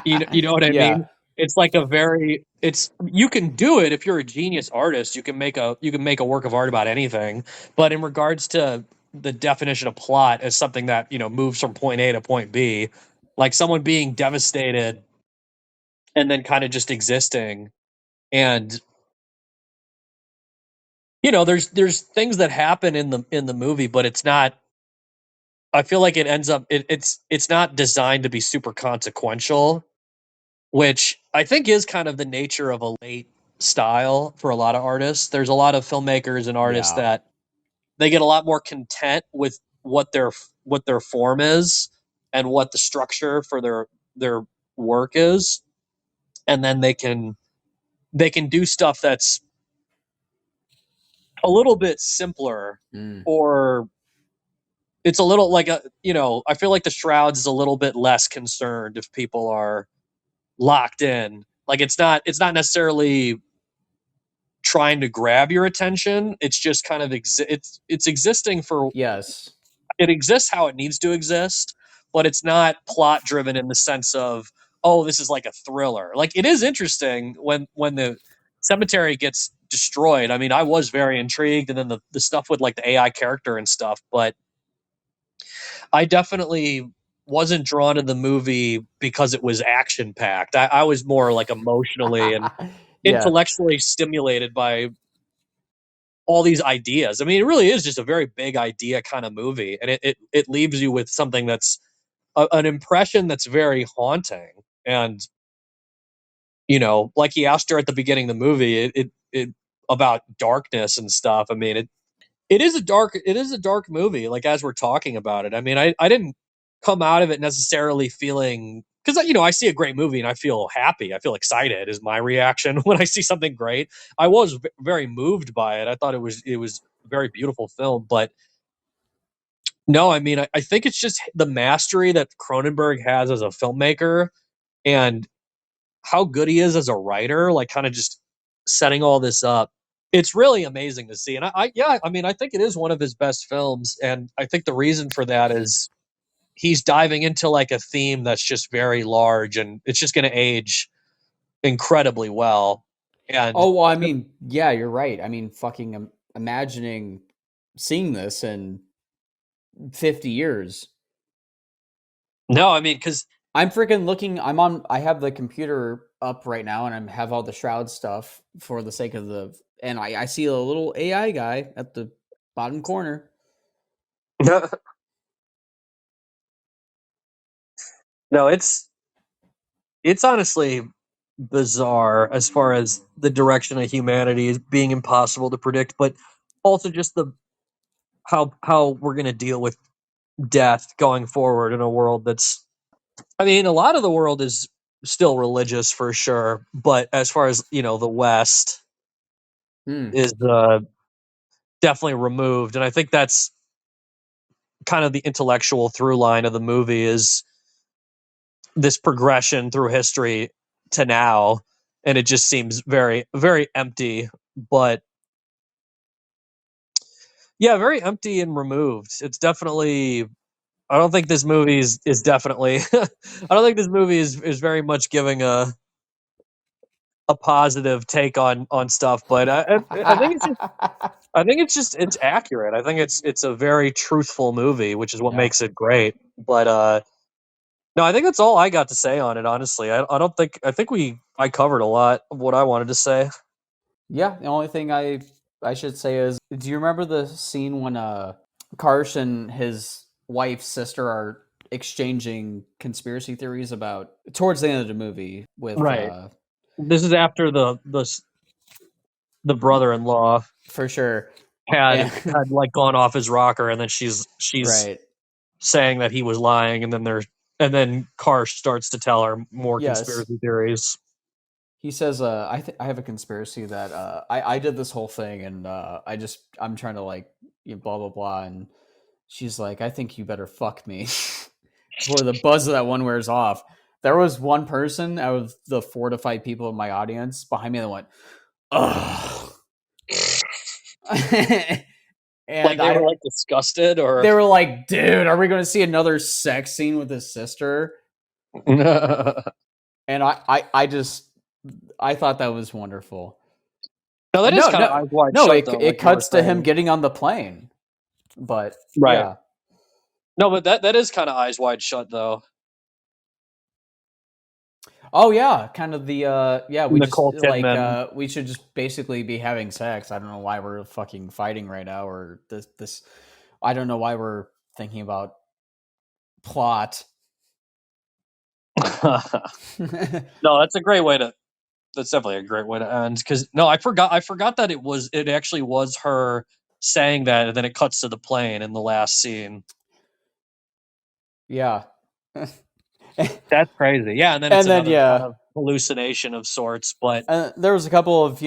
You know what I Yeah. mean? It's like a very it's you can do it if you're a genius artist. You can make a work of art about anything. But in regards to the definition of plot as something that, you know, moves from point A to point B, like someone being devastated and then kind of just existing and you know, there's things that happen in the movie, but it's not I feel like it ends up it's not designed to be super consequential, which I think is kind of the nature of a late style for a lot of artists. There's a lot of filmmakers and artists Yeah. that they get a lot more content with what their form is and what the structure for their work is, and then they can do stuff that's a little bit simpler Mm. or it's a little like a you know I feel like the Shrouds is a little bit less concerned if people are locked in. Like it's not necessarily trying to grab your attention. It's just kind of it's existing for Yes. it exists how it needs to exist, but it's not plot driven in the sense of oh this is like a thriller. Like it is interesting when the cemetery gets destroyed. I mean, I was very intrigued, and then the stuff with like the AI character and stuff, but I definitely wasn't drawn to the movie because it was action packed. I was more like emotionally and Yeah. intellectually stimulated by all these ideas. I mean, it really is just a very big idea kind of movie, and it leaves you with something that's an impression that's very haunting. And like he asked her at the beginning of the movie, it about darkness and stuff. I mean, it is a dark movie. Like as we're talking about it, I mean, I didn't come out of it necessarily feeling, because I see a great movie and I feel happy. I feel excited is my reaction when I see something great. I was very moved by it. I thought it was a very beautiful film, but no, I mean, I think it's just the mastery that Cronenberg has as a filmmaker and how good he is as a writer, like kind of just setting all this up. It's really amazing to see. And yeah, I mean, I think it is one of his best films. And I think the reason for that is he's diving into like a theme that's just very large and it's just going to age incredibly well. And Oh well, I mean, yeah, you're right. I mean, fucking imagining seeing this in 50 years. no, I mean, because I'm freaking looking. I have the computer up right now, and I have all the Shroud stuff for the sake of the. And I see a little AI guy at the bottom corner. no, it's honestly bizarre as far as the direction of humanity is being impossible to predict, but also just the how we're going to deal with death going forward in a world that's, I mean, a lot of the world is still religious for sure, but as far as the West Hmm. is definitely removed. And I think that's kind of the intellectual through line of the movie is this progression through history to now, and it just seems very very empty. But yeah, very empty and removed. It's definitely, I don't think this movie is definitely I don't think this movie is very much giving a positive take on stuff, but I think it's just it's accurate. I think it's a very truthful movie, which is what Yeah. makes it great. But no, I think that's all I got to say on it. Honestly, I don't think I think I covered a lot of what I wanted to say. Yeah. The only thing I should say is, do you remember the scene when Karsh and his wife's sister are exchanging conspiracy theories about towards the end of the movie with Right. This is after the brother-in-law for sure. had And had like gone off his rocker, and then she's right. saying that he was lying, and then Karsh starts to tell her more Yes. conspiracy theories. He says, I have a conspiracy that I did this whole thing and I'm trying to like blah blah blah, and she's like, I think you better fuck me before the buzz of that one wears off. There was one person out of the 4 to 5 people in my audience behind me that went, ugh. Like And they were like disgusted, or they were like, dude, are we going to see another sex scene with his sister? no, And I thought that was wonderful. that And is kind of eyes wide no, shut though, it like you were cuts to him saying. getting on the plane. But Right. yeah, No, but that is kind of eyes wide shut though. oh yeah, kind of the we just Nicole like Kidman. we should just basically be having sex. I don't know why we're fucking fighting right now, or this. I don't know why we're thinking about plot. No, that's a great way to. That's definitely a great way to end. Because no, I forgot that it actually was her saying that, and then it cuts to the plane in the last scene. Yeah. That's crazy. Yeah, and then it's And then another kind yeah, of hallucination of sorts. But there was a couple of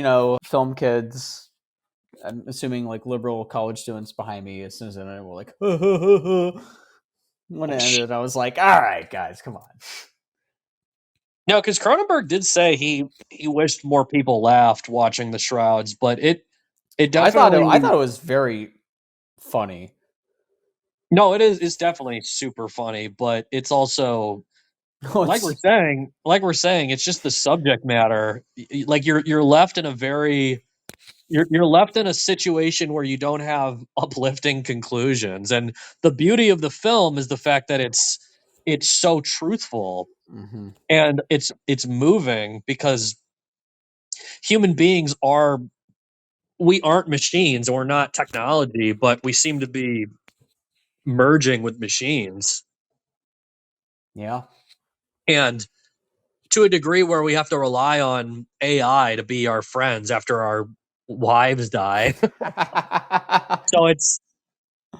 film kids. I'm assuming like liberal college students behind me as soon as I were like, when it ended, I was like, all right, guys, come on. no, because Cronenberg did say he wished more people laughed watching the Shrouds, but it I definitely, thought it was very funny. no, it's definitely super funny, but it's also Oh, like we're saying, it's just the subject matter. Like you're left in a very you're left in a situation where you don't have uplifting conclusions, and the beauty of the film is the fact that it's so truthful, hmm and it's moving because human beings are we aren't machines, or we're not technology, but we seem to be merging with machines. Yeah. And to a degree where we have to rely on AI to be our friends after our wives die. So it's,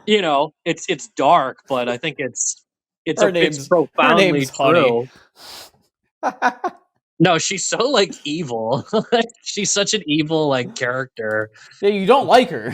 it's dark, but I think it's her profoundly name's Honey. true. No, she's so like evil. She's such an evil like character. Yeah, you don't like her.